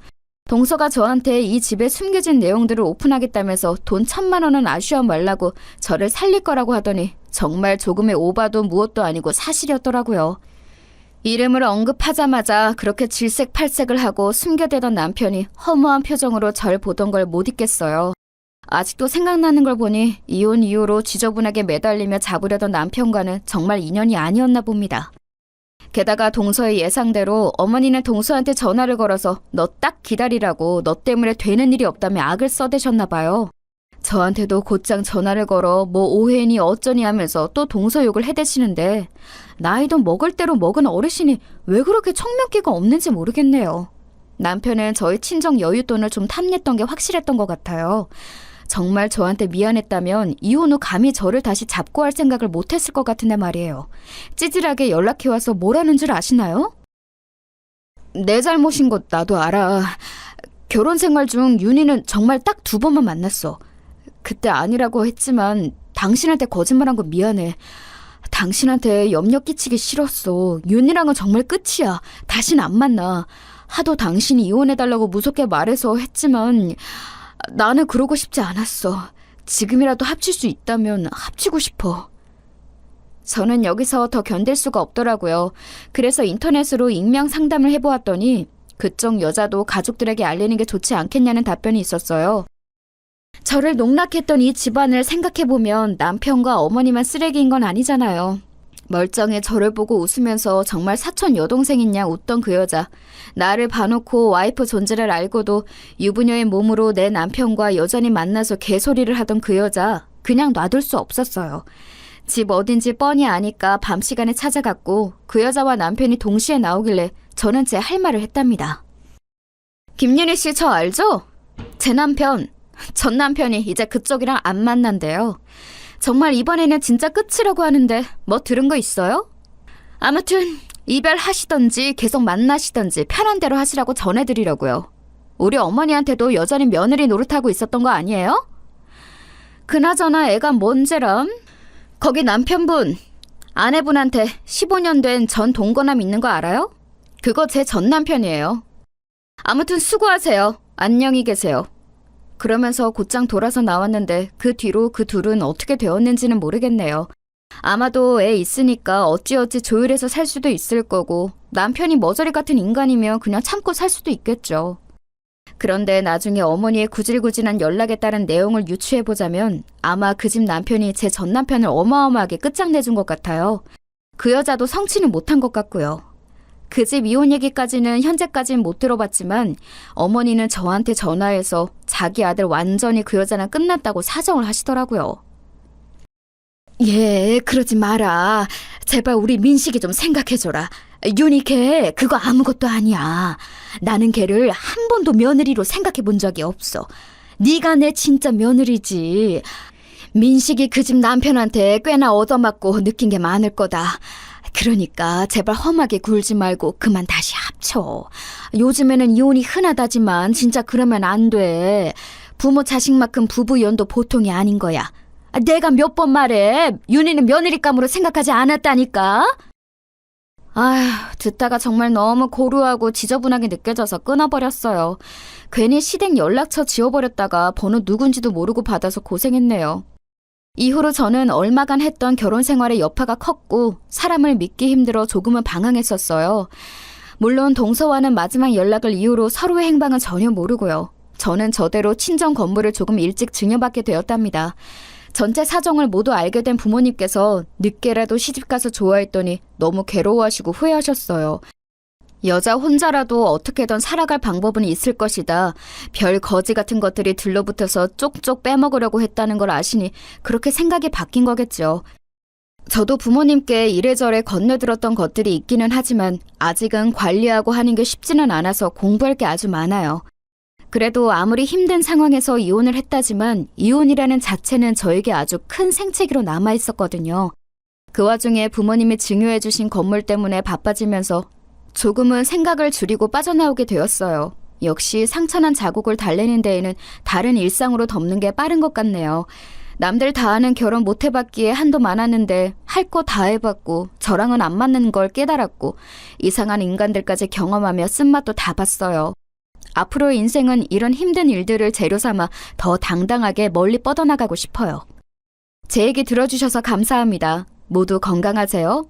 동서가 저한테 이 집에 숨겨진 내용들을 오픈하겠다면서 돈 1,000만 원은 아쉬워 말라고 저를 살릴 거라고 하더니 정말 조금의 오바도 무엇도 아니고 사실이었더라고요. 이름을 언급하자마자 그렇게 질색팔색을 하고 숨겨대던 남편이 허무한 표정으로 절 보던 걸 못 잊겠어요. 아직도 생각나는 걸 보니 이혼 이후로 지저분하게 매달리며 잡으려던 남편과는 정말 인연이 아니었나 봅니다. 게다가 동서의 예상대로 어머니는 동서한테 전화를 걸어서 너 딱 기다리라고 너 때문에 되는 일이 없다며 악을 써대셨나 봐요. 저한테도 곧장 전화를 걸어 뭐 오해니 어쩌니 하면서 또 동서 욕을 해대시는데 나이도 먹을 대로 먹은 어르신이 왜 그렇게 청명기가 없는지 모르겠네요. 남편은 저희 친정 여윳돈을 좀 탐냈던 게 확실했던 것 같아요. 정말 저한테 미안했다면 이혼 후 감히 저를 다시 잡고 할 생각을 못했을 것 같은데 말이에요. 찌질하게 연락해와서 뭐라는 줄 아시나요? 내 잘못인 것 나도 알아. 결혼 생활 중 윤희는 정말 딱 2번만 만났어. 그때 아니라고 했지만 당신한테 거짓말한 거 미안해. 당신한테 염려 끼치기 싫었어. 윤희랑은 정말 끝이야. 다신 안 만나. 하도 당신이 이혼해달라고 무섭게 말해서 했지만 나는 그러고 싶지 않았어. 지금이라도 합칠 수 있다면 합치고 싶어. 저는 여기서 더 견딜 수가 없더라고요. 그래서 인터넷으로 익명 상담을 해보았더니 그쪽 여자도 가족들에게 알리는 게 좋지 않겠냐는 답변이 있었어요. 저를 농락했던 이 집안을 생각해보면 남편과 어머니만 쓰레기인 건 아니잖아요. 멀쩡해 저를 보고 웃으면서 정말 사촌 여동생인 양 웃던 그 여자. 나를 봐놓고 와이프 존재를 알고도 유부녀의 몸으로 내 남편과 여전히 만나서 개소리를 하던 그 여자. 그냥 놔둘 수 없었어요. 집 어딘지 뻔히 아니까 밤 시간에 찾아갔고 그 여자와 남편이 동시에 나오길래 저는 제 할 말을 했답니다. 김윤희 씨 저 알죠? 제 남편, 전 남편이 이제 그쪽이랑 안 만난대요. 정말 이번에는 진짜 끝이라고 하는데 뭐 들은 거 있어요? 아무튼 이별하시던지 계속 만나시던지 편한 대로 하시라고 전해드리려고요. 우리 어머니한테도 여전히 며느리 노릇하고 있었던 거 아니에요? 그나저나 애가 뭔지람? 거기 남편분, 아내분한테 15년 된 전 동거남 있는 거 알아요? 그거 제 전 남편이에요. 아무튼 수고하세요. 안녕히 계세요. 그러면서 곧장 돌아서 나왔는데 그 뒤로 그 둘은 어떻게 되었는지는 모르겠네요. 아마도 애 있으니까 어찌어찌 조율해서 살 수도 있을 거고 남편이 머저리 같은 인간이면 그냥 참고 살 수도 있겠죠. 그런데 나중에 어머니의 구질구질한 연락에 따른 내용을 유추해보자면 아마 그 집 남편이 제 전 남편을 어마어마하게 끝장내준 것 같아요. 그 여자도 성취는 못한 것 같고요. 그 집 이혼 얘기까지는 현재까지는 못 들어봤지만 어머니는 저한테 전화해서 자기 아들 완전히 그 여자랑 끝났다고 사정을 하시더라고요. 예, 그러지 마라. 제발 우리 민식이 좀 생각해줘라. 윤희 걔 그거 아무것도 아니야. 나는 걔를 한 번도 며느리로 생각해 본 적이 없어. 네가 내 진짜 며느리지. 민식이 그 집 남편한테 꽤나 얻어맞고 느낀 게 많을 거다. 그러니까 제발 험하게 굴지 말고 그만 다시 합쳐. 요즘에는 이혼이 흔하다지만 진짜 그러면 안 돼. 부모 자식만큼 부부 이혼도 보통이 아닌 거야. 내가 몇 번 말해. 윤희는 며느리감으로 생각하지 않았다니까. 아휴, 듣다가 정말 너무 고루하고 지저분하게 느껴져서 끊어버렸어요. 괜히 시댁 연락처 지워버렸다가 번호 누군지도 모르고 받아서 고생했네요. 이후로 저는 얼마간 했던 결혼 생활의 여파가 컸고 사람을 믿기 힘들어 조금은 방황했었어요. 물론 동서와는 마지막 연락을 이후로 서로의 행방은 전혀 모르고요. 저는 저대로 친정 건물을 조금 일찍 증여받게 되었답니다. 전체 사정을 모두 알게 된 부모님께서 늦게라도 시집가서 좋아했더니 너무 괴로워하시고 후회하셨어요. 여자 혼자라도 어떻게든 살아갈 방법은 있을 것이다. 별 거지 같은 것들이 들러붙어서 쪽쪽 빼먹으려고 했다는 걸 아시니 그렇게 생각이 바뀐 거겠죠. 저도 부모님께 이래저래 건네들었던 것들이 있기는 하지만 아직은 관리하고 하는 게 쉽지는 않아서 공부할 게 아주 많아요. 그래도 아무리 힘든 상황에서 이혼을 했다지만 이혼이라는 자체는 저에게 아주 큰 생채기로 남아있었거든요. 그 와중에 부모님이 증여해주신 건물 때문에 바빠지면서 조금은 생각을 줄이고 빠져나오게 되었어요. 역시 상처난 자국을 달래는 데에는 다른 일상으로 덮는 게 빠른 것 같네요. 남들 다 하는 결혼 못 해봤기에 한도 많았는데 할 거 다 해봤고 저랑은 안 맞는 걸 깨달았고 이상한 인간들까지 경험하며 쓴맛도 다 봤어요. 앞으로의 인생은 이런 힘든 일들을 재료 삼아 더 당당하게 멀리 뻗어나가고 싶어요. 제 얘기 들어주셔서 감사합니다. 모두 건강하세요.